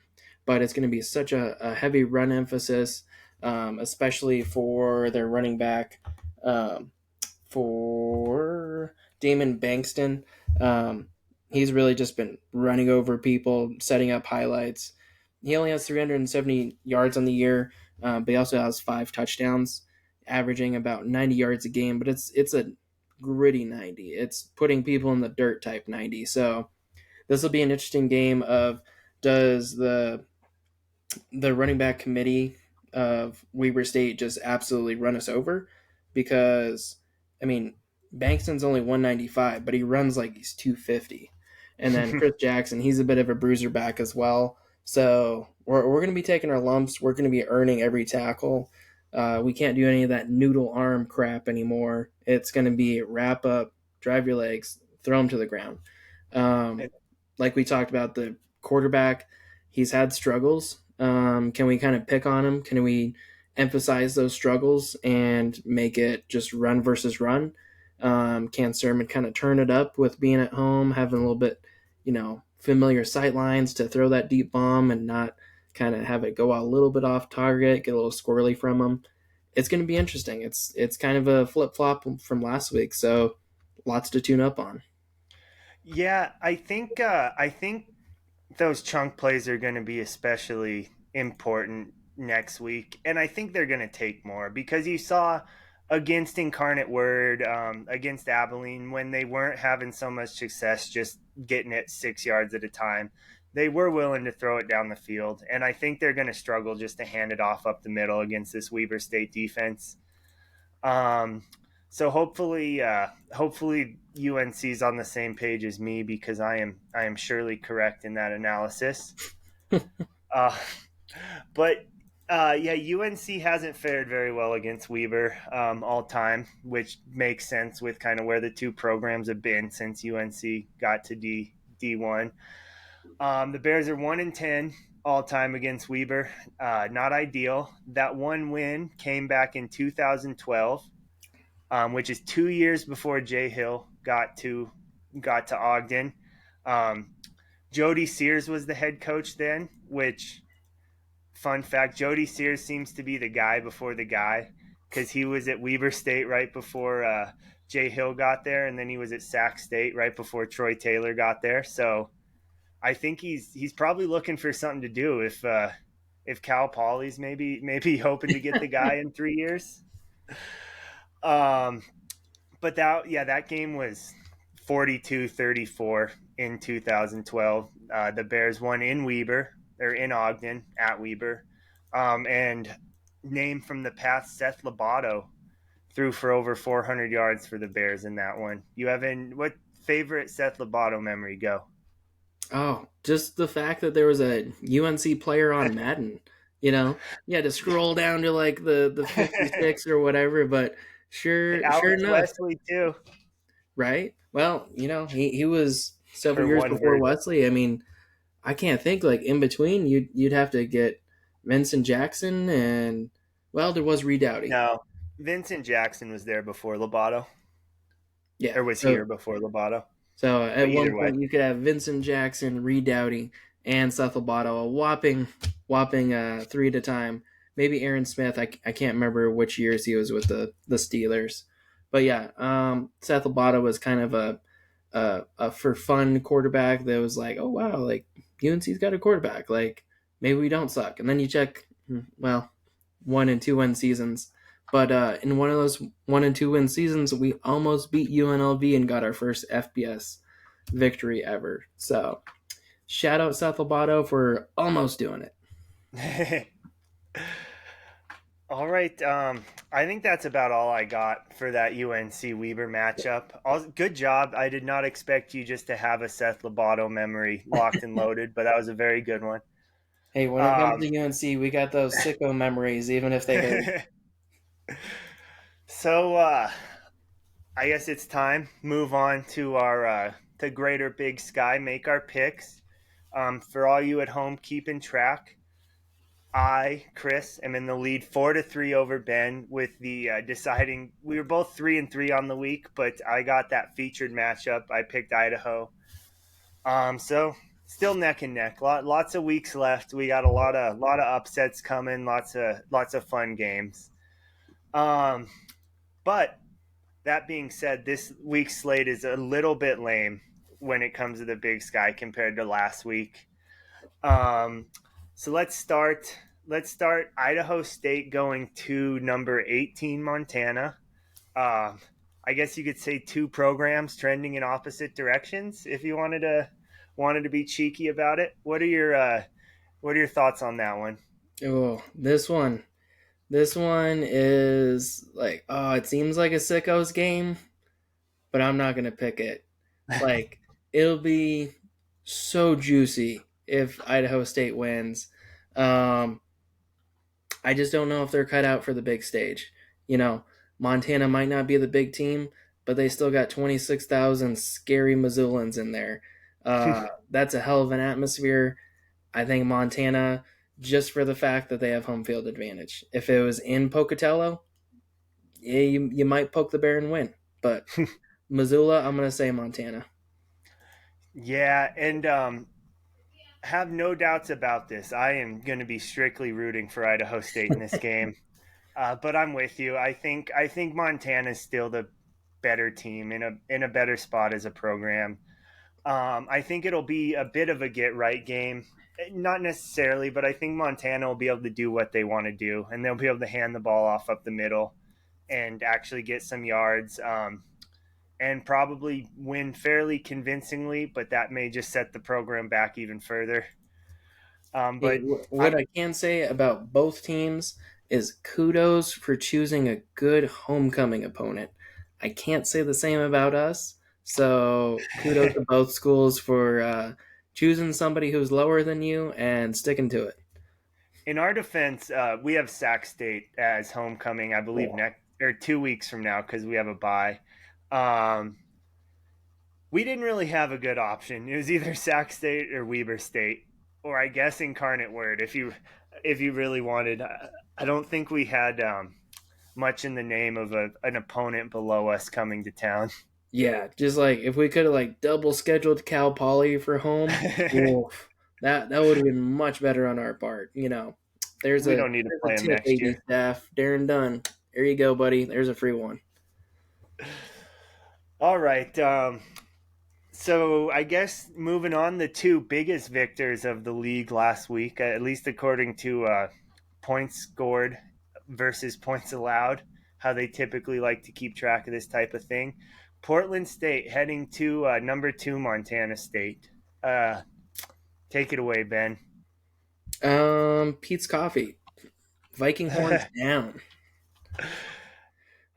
but it's going to be such a heavy run emphasis, especially for their running back, um, for Damon Bankston. Um, he's really just been running over people, setting up highlights. He only has 370 yards on the year, but he also has 5 touchdowns, averaging about 90 yards a game. But it's a gritty 90. It's putting people in the dirt type 90. So this will be an interesting game of does the running back committee of Weber State just absolutely run us over? Because I mean, Bankston's only 195, but he runs like he's 250. And then Chris Jackson, he's a bit of a bruiser back as well. So we're going to be taking our lumps. We're going to be earning every tackle. We can't do any of that noodle arm crap anymore. It's going to be wrap up, drive your legs, throw them to the ground. Um, like we talked about, the quarterback, he's had struggles. Can we kind of pick on him? Can we emphasize those struggles and make it just run versus run? Can Sermon kind of turn it up with being at home, having a little bit, familiar sight lines to throw that deep bomb and not kind of have it go a little bit off target, get a little squirrely from him? It's going to be interesting. It's kind of a flip flop from last week, so lots to tune up on. Yeah, I think those chunk plays are going to be especially important next week, and I think they're going to take more because you saw against Incarnate Word, against Abilene, when they weren't having so much success just getting it 6 yards at a time, they were willing to throw it down the field, and I think they're going to struggle just to hand it off up the middle against this Weber State defense. Um, so hopefully UNC's on the same page as me because I am surely correct in that analysis. Uh, but yeah, UNC hasn't fared very well against Weber all time, which makes sense with kind of where the two programs have been since UNC got to D1. The Bears are 1-10 all time against Weber. Not ideal. That one win came back in 2012, which is 2 years before Jay Hill got to Ogden. Um, Jody Sears was the head coach then, which, fun fact, Jody Sears seems to be the guy before the guy because he was at Weber State right before Jay Hill got there, and then he was at Sac State right before Troy Taylor got there. So I think he's probably looking for something to do if Cal Poly's maybe hoping to get the guy in 3 years. Um, but that game was 42-34 in 2012. The Bears won in Weber, or in Ogden at Weber, and name from the past, Seth Lobato threw for over 400 yards for the Bears in that one. What favorite Seth Lobato memory go? Oh, just the fact that there was a UNC player on Madden. You had to scroll down to like the 56 or whatever, but sure Alex enough, Wesley too, right? Well, he was several for years one before word. Wesley. I mean, I can't think like in between. You'd have to get Vincent Jackson and well, there was Redoughty. No, Vincent Jackson was there before Lobato, Yeah. or was So here before Lobato. so But at one either way, point you could have Vincent Jackson, Redoughty, and Seth Lobato, a whopping 3 at a time. Maybe Aaron Smith. I can't remember which years he was with the Steelers, but yeah, Seth Lobato was kind of a for fun quarterback that was like, oh wow, like UNC's got a quarterback, like maybe we don't suck. And then you check, well, 1 and 2 win seasons. But in one of those 1 and 2 win seasons, we almost beat UNLV and got our first FBS victory ever. So shout out Seth Lobato for almost doing it. all right. I think that's about all I got for that UNC Weber matchup. Good job. I did not expect you just to have a Seth Lobato memory locked and loaded, but that was a very good one. Hey, when it comes Um, to UNC, we got those sicko memories, even if they hurt. so I guess it's time move on to our to Greater Big Sky. Make our picks. For all you at home keeping track, Chris, am in the lead 4-3 over Ben with the deciding. We were both 3-3 on the week, but I got that featured matchup. I picked Idaho. So still neck and neck. Lots of weeks left. We got a lot of upsets coming. Lots of fun games. Um, but that being said, this week's slate is a little bit lame when it comes to the Big Sky compared to last week. Um, so let's start. Let's start Idaho State going to number 18 Montana. Uh, I guess you could say two programs trending in opposite directions. If you wanted to be cheeky about it, what are your thoughts on that one? Oh, this one is like, oh, it seems like a sickos game, but I'm not gonna pick it. Like, it'll be so juicy if Idaho State wins. Um, I just don't know if they're cut out for the big stage. You know, Montana might not be the big team, but they still got 26,000 scary Missoulans in there. That's a hell of an atmosphere. I think Montana, just for the fact that they have home field advantage. If it was in Pocatello, yeah, you might poke the bear and win. But Missoula, I'm going to say Montana. Yeah, and have no doubts about this. I am going to be strictly rooting for Idaho State in this game. But I'm with you. I think Montana is still the better team in a better spot as a program. I think it'll be a bit of a get right game. Not necessarily, but I think Montana will be able to do what they want to do, and they'll be able to hand the ball off up the middle and actually get some yards, and probably win fairly convincingly. But that may just set the program back even further. Hey, But what I, I can say about both teams is kudos for choosing a good homecoming opponent. I can't say the same about us. So kudos to both schools for choosing somebody who's lower than you and sticking to it. in our defense, we have Sac State as homecoming. I believe next or 2 weeks from now because we have a bye. Um, we didn't really have a good option. It was either Sac State or Weber State, or I guess Incarnate Word. If you really wanted, I don't think we had much in the name of an opponent below us coming to town. Yeah, just like if we could have like double scheduled Cal Poly for home, oof, that would have been much better on our part. There's We a don't need to there's a play them tip, next AD year. staff, Darren Dunn. There you go, buddy. There's a free one. All right. So I guess moving on, the two biggest victors of the league last week, at least according to points scored versus points allowed, how they typically like to keep track of this type of thing. Portland State heading to number two Montana State. Uh, Take it away, Ben. Pete's Coffee, Viking horns down.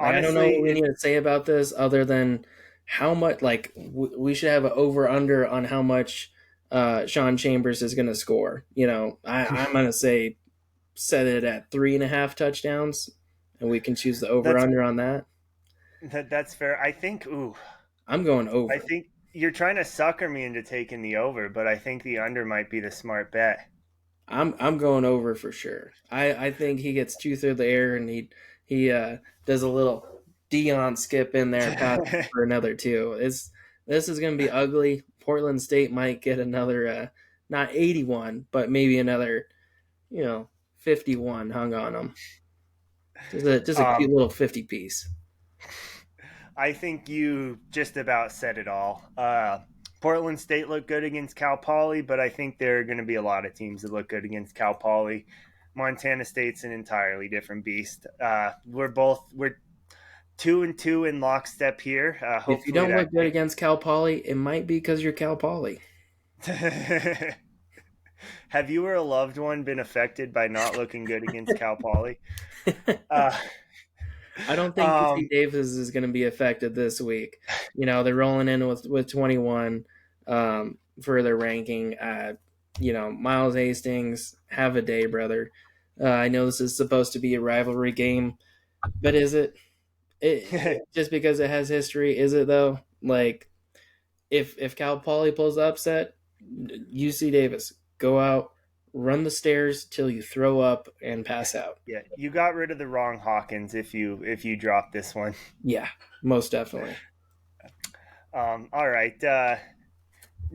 Like I don't know Honestly, what we need to say about this other than how much. Like we should have an over under on how much Sean Chambers is going to score. I'm going to say set it at 3.5 touchdowns, and we can choose the over that's under on that. that's fair. I think. Ooh, I'm going I over. think you're trying to sucker me into taking the over, but I think the under might be the smart bet. I'm going over for sure. I think he gets two through the air and he does a little Dion skip in there and passes for another two. This is going to be ugly. Portland State might get another not 81, but maybe another 51 hung on them. Just a cute um, little 50 piece. I think you just about said it all. Portland State looked good against Cal Poly, but I think there are going to be a lot of teams that look good against Cal Poly. Montana State's an entirely different beast. We're 2-2 in lockstep here. If you Hopefully don't that. look good against Cal Poly, it might be because you're Cal Poly. Have you or a loved one been affected by not looking good against Cal Poly? Uh, I don't think UC um, Davis is going to be affected this week. They're rolling in with 21 for their ranking. Miles Hastings, have a day, brother. I know this is supposed to be a rivalry game, but is it? Just because it has history, is it though? Like, if Cal Poly pulls the upset, UC Davis, go out, run the stairs till you throw up and pass out. Yeah, you got rid of the wrong Hawkins if you drop this one. Yeah, most definitely. All right.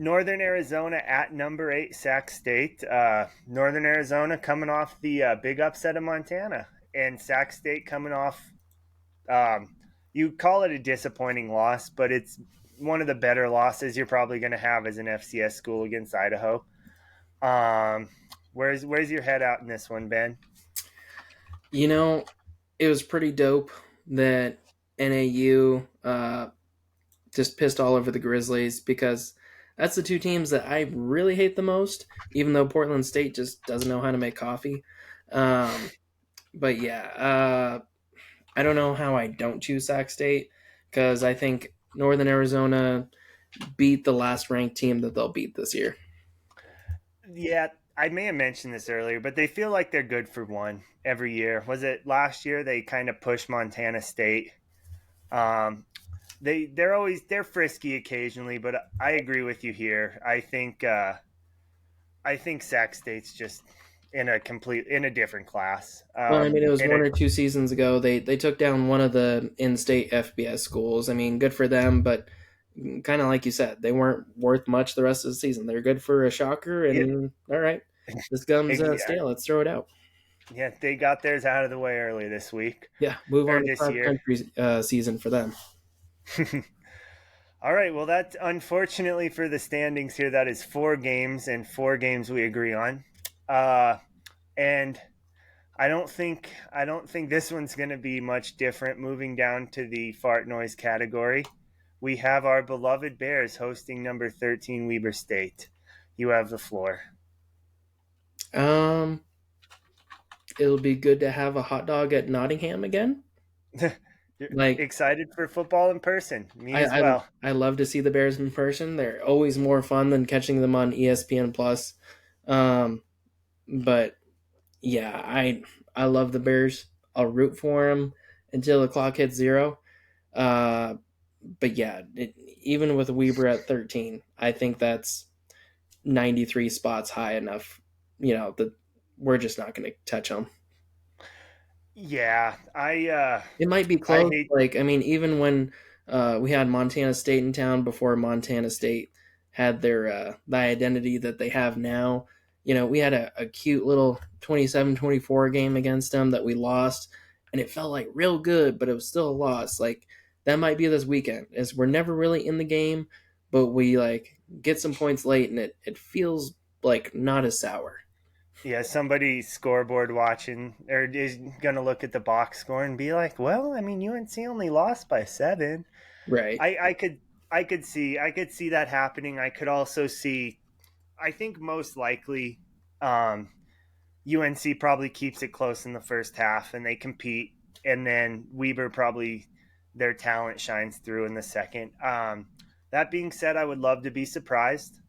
Northern Arizona at number 8, Sac State. Northern Arizona coming off the big upset of Montana, and Sac State coming off. You call it a disappointing loss, but it's one of the better losses you're probably going to have as an FCS school against Idaho. Um, where's your head out in this one, Ben? You know, it was pretty dope that NAU just pissed all over the Grizzlies because that's the two teams that I really hate the most, even though Portland State just doesn't know how to make coffee. Um, but yeah, I don't know how I don't choose Sac State because I think Northern Arizona beat the last ranked team that they'll beat this year. Yeah, I may have mentioned this earlier, but they feel like they're good for one every year. Was it last year they kind of pushed Montana State? Um, they're frisky occasionally, but I agree with you here. I think Sac State's just in a different class. Well, I mean, it was And one it, or two seasons ago. They took down one of the in-state FBS schools. I mean, good for them, but kind of like you said, they weren't worth much the rest of the season. They're good for a shocker, it, and all right, this gum's yeah, stale. Let's throw it out. yeah, they got theirs out of the way early this week Yeah, move or on to this cross year. country season for them. All right, well, that's unfortunately for the standings here. That is 4 games and 4 games we agree on, and I don't think this one's going to be much different. Moving down to the fart noise category, we have our beloved Bears hosting number 13 Weber State. You have the floor. Um, it'll be good to have a hot dog at Nottingham again. You're Like excited for football in person. Me I, as I well. I love to see the Bears in person. They're always more fun than catching them on ESPN Plus. Um, but yeah, I love the Bears. I'll root for them until the clock hits zero. Uh, but yeah, even with Weber at 13, I think that's 93 spots high enough. That we're just not going to touch them. Yeah, It might be I close. hate. Like, I mean, even when we had Montana State in town before Montana State had the identity that they have now, we had a cute little 27-24 game against them that we lost, and it felt like real good, but it was still a loss. Like, that might be this weekend, is we're never really in the game, but we, like, get some points late, and it feels, like, not as sour. Yeah, somebody scoreboard watching or is gonna look at the box score and be like, "Well, I mean, UNC only lost by 7." Right. I could see that happening. I could also see. I think most likely, um, UNC probably keeps it close in the first half and they compete, and then Weber probably their talent shines through in the second. That being said, I would love to be surprised.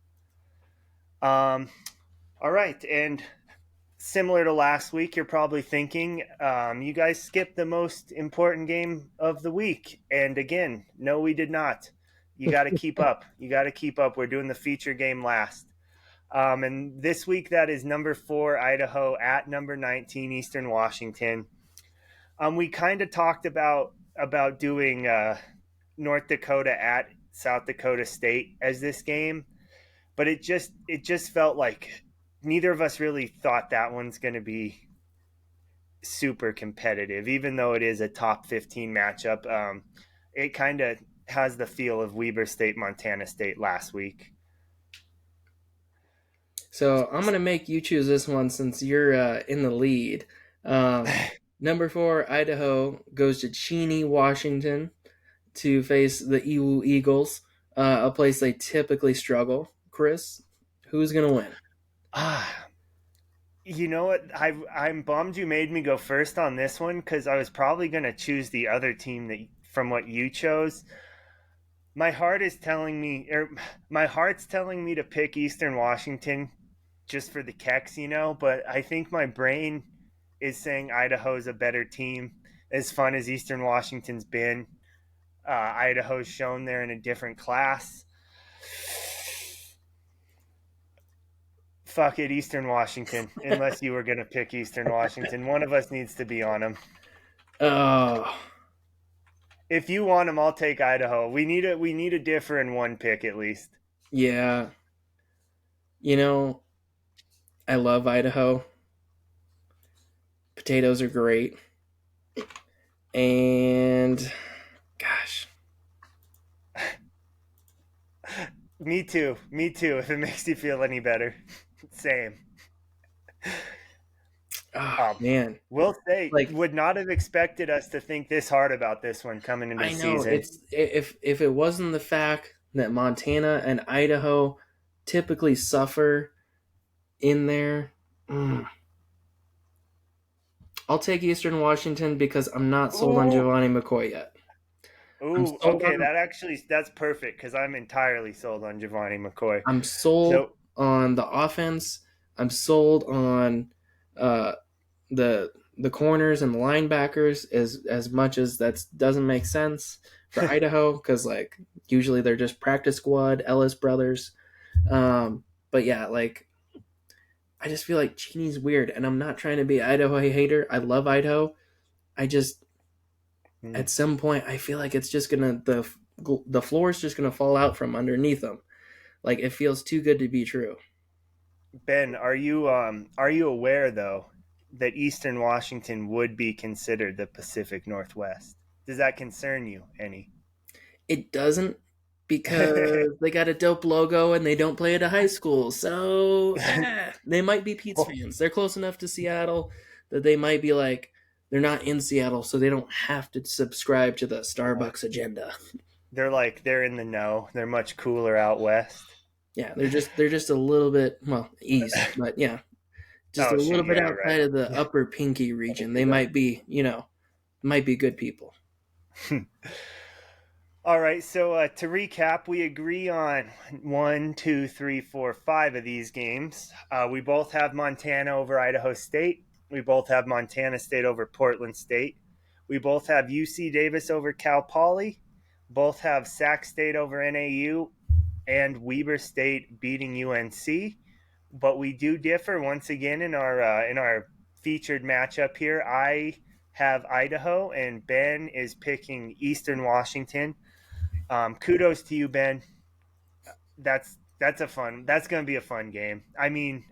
Um, all right, and similar to last week, you're probably thinking, you guys skipped the most important game of the week. And again, no, we did not. You got to keep up. You got to keep up. We're doing the feature game last. And this week, that is number 4, Idaho at number 19, Eastern Washington. We kind of talked about doing North Dakota at South Dakota State as this game, but it just felt like neither of us really thought that one's going to be super competitive, even though it is a top 15 matchup. It kind of has the feel of Weber State, Montana State last week. So I'm gonna make you choose this one since you're in the lead. Um, Number 4, Idaho goes to Cheney, Washington, to face the Ewu Eagles, a place they typically struggle. Chris, who's gonna win? Ah, you know what? I'm bummed you made me go first on this one because I was probably going to choose the other team that from what you chose. My heart is telling me, or my heart's telling me to pick Eastern Washington just for the kecks, but I think my brain is saying Idaho's a better team. As fun as Eastern Washington's been, Idaho's shown they're in a different class. fuck it, Eastern Washington. Unless you were gonna pick Eastern Washington, one of us needs to be on them. Oh, If you want them, I'll take Idaho. We need a differ in one pick at least. yeah. You know, I love Idaho. Potatoes are great. And gosh, Me too. Me too. If it makes you feel any better, same. oh Um, man. will say Like would not have expected us to think this hard about this one coming into the I know season. it's if it wasn't the fact that Montana and Idaho typically suffer in there, I'll take Eastern Washington because I'm not sold on Ooh, Giovanni McCoy yet. I'm ooh. sold Okay, on that's perfect because I'm entirely sold on Giovanni McCoy. I'm sold So on the offense. I'm sold on uh, the corners and the linebackers as much as that doesn't make sense for Idaho because like usually they're just practice squad Ellis brothers. But yeah, like I just feel like Cheney's weird, and I'm not trying to be Idaho hater. I love Idaho. I just hmm. at some point I feel like it's just gonna the floor is just gonna fall out from underneath them. Like it feels too good to be true. Ben, are you aware though that Eastern Washington would be considered the Pacific Northwest? Does that concern you any? It doesn't because they got a dope logo and they don't play at a high school. So they might be Pete's fans. They're close enough to Seattle that they might be like they're not in Seattle, so they don't have to subscribe to the Starbucks agenda. They're in the know. They're much cooler out west. Yeah, they're just a little bit well east, but yeah, just a Oh little shoot, bit yeah, you're outside of the right. upper Pinky region. They might be, might be good people. All right, so to recap, we agree on one, two, three, four, five of these games. We both have Montana over Idaho State. We both have Montana State over Portland State. We both have UC Davis over Cal Poly. Both have Sac State over NAU and Weber State beating UNC. But we do differ once again in our featured matchup here. I have Idaho, and Ben is picking Eastern Washington. Kudos to you, Ben. That's going to be a fun game. I mean,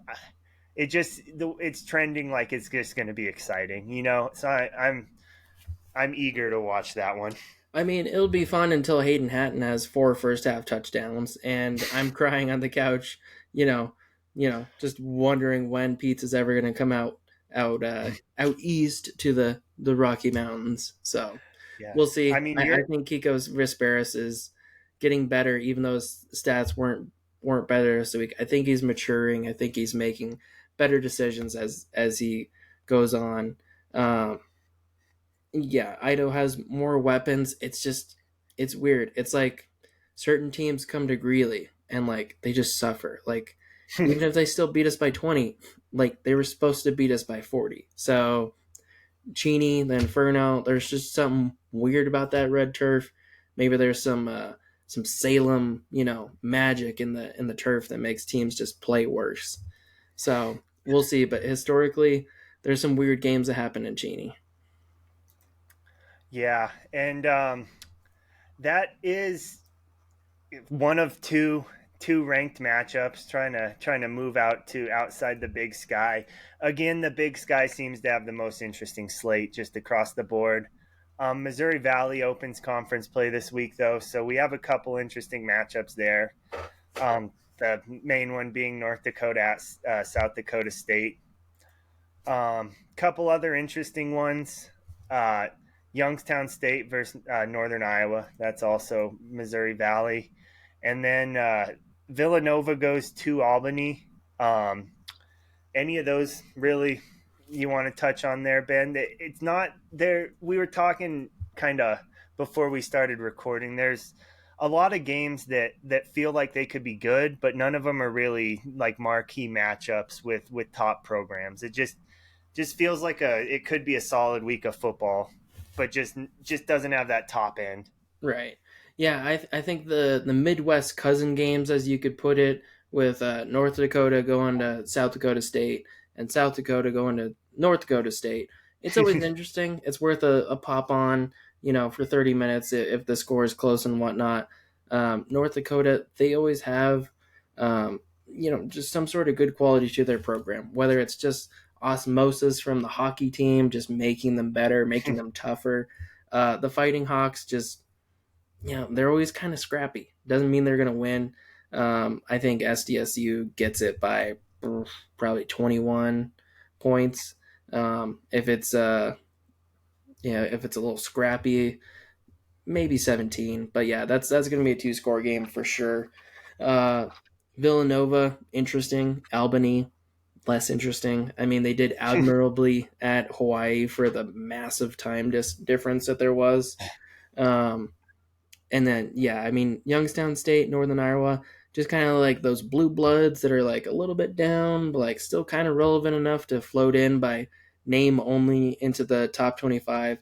it's trending like it's just going to be exciting, you know. So I'm eager to watch that one. I mean, it'll be fun until Hayden Hatton has 4 first half touchdowns, and I'm crying on the couch, you know, just wondering when Pete's is ever going to come out east to the Rocky Mountains. So Yeah, we'll I see. mean I you're think Kiko's Risparis is getting better, even though his stats weren't better this week. I think he's maturing. I think he's making better decisions as he goes on. Um, yeah, Idaho has more weapons. It's weird. It's like certain teams come to Greeley and like they just suffer. Like even if they still beat us by 20, like they were supposed to beat us by 40. So Cheney, the Inferno, there's just something weird about that red turf. Maybe there's some Salem, magic in the turf that makes teams just play worse. So we'll see. But historically, there's some weird games that happen in Cheney. yeah, and that is one of two ranked matchups trying to move out to outside the Big Sky. Again, the Big Sky seems to have the most interesting slate just across the board. Missouri Valley opens conference play this week though, so we have a couple interesting matchups there. The main one being North Dakota at South Dakota State. Couple other interesting ones. Uh, Youngstown State versus Northern Iowa. That's also Missouri Valley. And then Villanova goes to Albany. Any of those really you want to touch on there, Ben? It's not there. We were talking kind of before we started recording. There's a lot of games that feel like they could be good, but none of them are really like marquee matchups with top programs. It just feels like it could be a solid week of football, but just doesn't have that top end. Right. Yeah, I think the Midwest cousin games, as you could put it, with North Dakota going to South Dakota State and South Dakota going to North Dakota State. It's always interesting. It's worth a pop on, for 30 minutes if the score is close and whatnot. North Dakota, they always have, just some sort of good quality to their program, whether it's just osmosis from the hockey team, just making them better, making them tougher. The Fighting Hawks just, they're always kind of scrappy. Doesn't mean they're going to win. I think SDSU gets it by probably 21 points. If it's if it's a little scrappy, maybe 17. But yeah, that's going to be a two-score game for sure. Uh, Villanova, interesting. Albany, less interesting. I mean, they did admirably at Hawaii for the massive time difference that there was. Um, and then, yeah, I mean, Youngstown State, Northern Iowa, just kind of like those blue bloods that are like a little bit down, but like still kind of relevant enough to float in by name only into the top 25.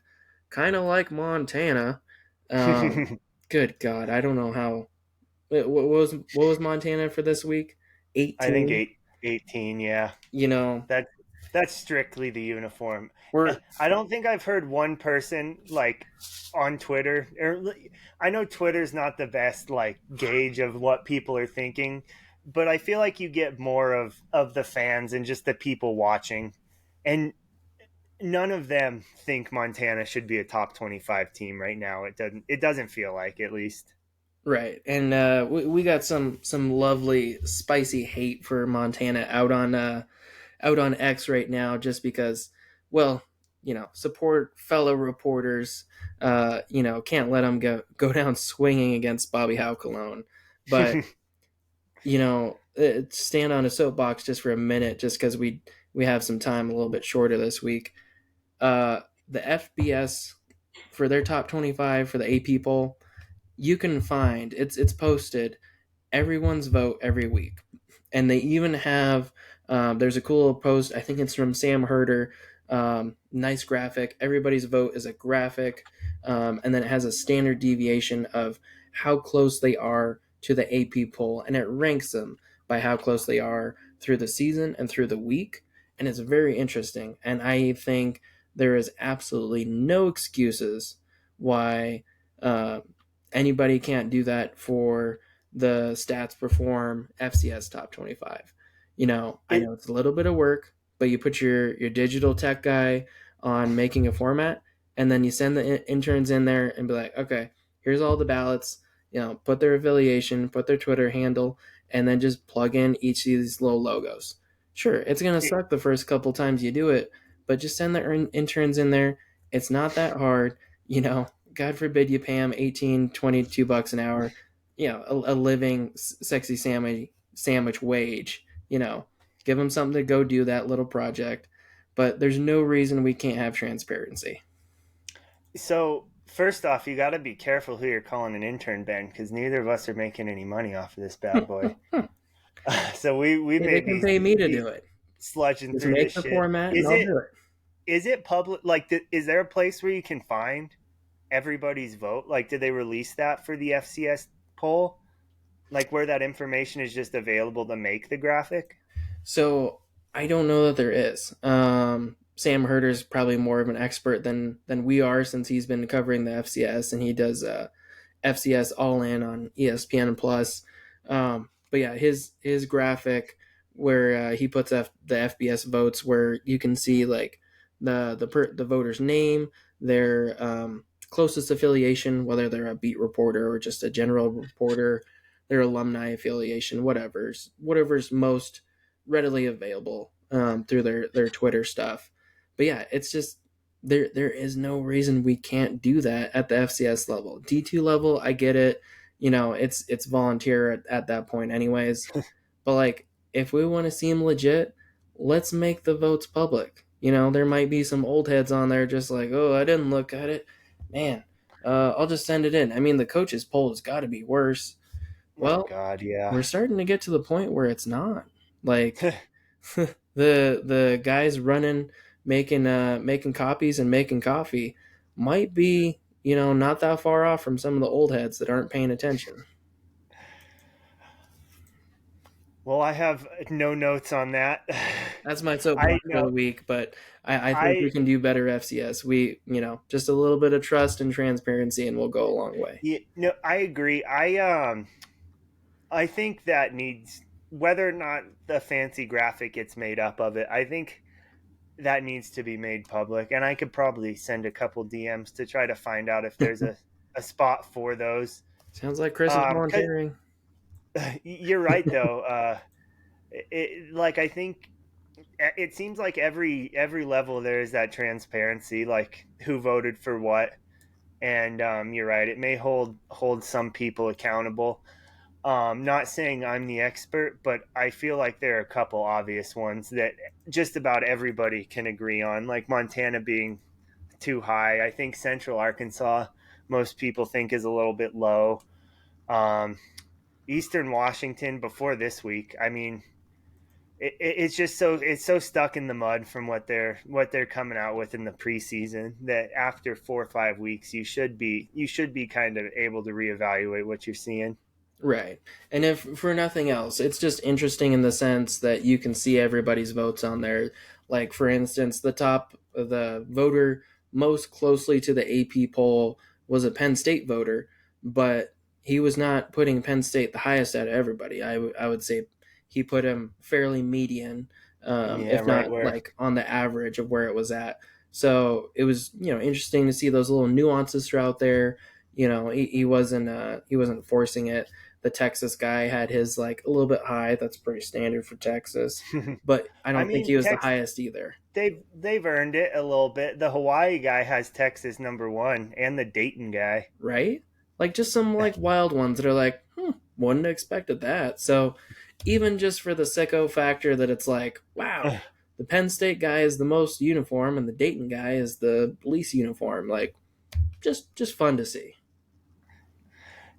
Kind of like Montana. Um, Good God, I don't know how. What was Montana for this week? I think 18. 18, yeah. You know, That that's strictly the uniform. we're I don't think I've heard one person like on Twitter, or I know Twitter's not the best like gauge of what people are thinking, but I feel like you get more of the fans and just the people watching, and none of them think Montana should be a top 25 team right now. It doesn't feel like, at least. right, and we got some lovely spicy hate for Montana out on X right now, just because, well, support fellow reporters. Can't let them go down swinging against Bobby Howe Cologne, but stand on a soapbox just for a minute, just because we have some time a little bit shorter this week. The FBS for their top 25 for the AP poll, you can find it's posted everyone's vote every week, and they even have there's a cool post. I think it's from Sam Herder. Nice graphic. Everybody's vote is a graphic, and then it has a standard deviation of how close they are to the AP poll, and it ranks them by how close they are through the season and through the week. And it's very interesting. And I think there is absolutely no excuses why uh, anybody can't do that for the Stats Perform FCS Top 25. I it, know it's a little bit of work, but you put your digital tech guy on making a format, and then you send the interns in there and be like, okay, here's all the ballots. Put their affiliation, put their Twitter handle, and then just plug in each of these little logos. Sure, it's gonna it, suck the first couple times you do it, but just send the interns in there. It's not that hard. God forbid you pay them 18, 22 bucks an hour, a living sexy sandwich wage, give them something to go do that little project. But there's no reason we can't have transparency. so first off, you got to be careful who you're calling an intern, Ben, because neither of us are making any money off of this bad boy. So we They may can pay me to do it. sludging Just through this make the shit. format and Is I'll it do it. is it public? Like, is there a place where you can find everybody's vote? Like, did they release that for the FCS poll? Like, where that information is just available to make the graphic? So I don't know that there is. Sam Herder's probably more of an expert than we are, since he's been covering the FCS, and he does FCS All In on ESPN Plus. But yeah, his graphic where he puts the FBS votes, where you can see like the voter's name, their closest affiliation, whether they're a beat reporter or just a general reporter, their alumni affiliation, whatever's most readily available through their Twitter stuff. But yeah, it's just there is no reason we can't do that at the FCS level. D2 level, I get it. It's volunteer at that point anyways. But like, if we want to seem legit, let's make the votes public. There might be some old heads on there just like, oh, I didn't look at it. Man, I'll just send it in. I mean, the coaches poll has got to be worse. Oh Well, God, yeah. we're starting to get to the point where it's not. Like, the guys running, making copies and making coffee might be, not that far off from some of the old heads that aren't paying attention. Well, I have no notes on that. That's my I soapbox for know. the week, but I think I we can do better FCS. We, just a little bit of trust and transparency, and we'll go a long way. Yeah, no, I agree. I think that needs, whether or not the fancy graphic gets made up of it, I think that needs to be made public. And I could probably send a couple DMs to try to find out if there's a spot for those. Sounds like Chris is 'Cause volunteering. you're right though. Like I think it seems like every level there is that transparency, like who voted for what. And you're right. It may hold some people accountable. Not saying I'm the expert, but I feel like there are a couple obvious ones that just about everybody can agree on, like Montana being too high. I think Central Arkansas, most people think is a little bit low. Um, Eastern Washington before this week, I mean, it's just it's so stuck in the mud from what they're coming out with in the preseason that after 4 or 5 weeks you should be kind of able to reevaluate what you're seeing. Right. And if for nothing else, it's just interesting in the sense that you can see everybody's votes on there. Like, for instance, the voter most closely to the AP poll was a Penn State voter, but he was not putting Penn State the highest out of everybody. I would say he put him fairly median, Yeah, if right not where. like on the average of where it was at. So it was, interesting to see those little nuances throughout there. He wasn't forcing it. The Texas guy had his like a little bit high. That's pretty standard for Texas, but I I don't think he mean, was the highest either, they've earned it a little bit. The Hawaii guy has Texas number one, and the Dayton guy. right? Like just some like wild ones that are like, wouldn't have expected that. So even just for the sicko factor that it's like, wow, the Penn State guy is the most uniform and the Dayton guy is the least uniform. Like just fun to see.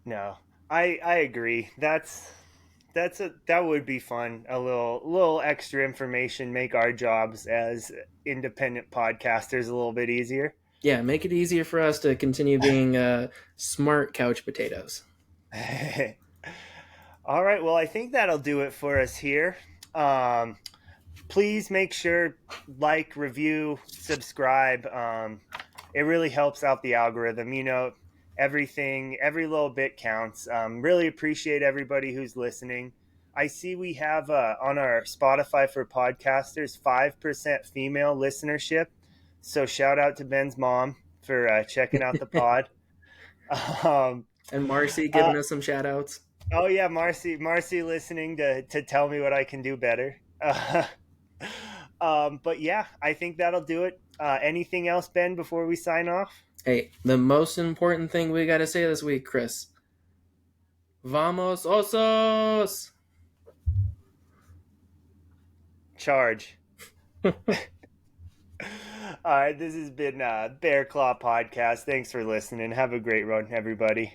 No, I agree. That would be fun. A little extra information, make our jobs as independent podcasters a little bit easier. Yeah, make it easier for us to continue being smart couch potatoes. All right. Well, I think that'll do it for us here. Um, Please make sure review, subscribe. It really helps out the algorithm. Every little bit counts. Really appreciate everybody who's listening. I see we have on our Spotify for podcasters 5% female listenership. So shout out to Ben's mom for checking out the pod. Um, And Marcy uh, giving us some shout outs. oh yeah, Marcy listening to tell me what I can do better. But yeah, I think that'll do it. Anything else, Ben, before we sign off? Hey, the most important thing we got to say this week, Chris. Vamos osos! Charge. All right, this has been Bear Claw Podcast. Thanks for listening. Have a great run, everybody.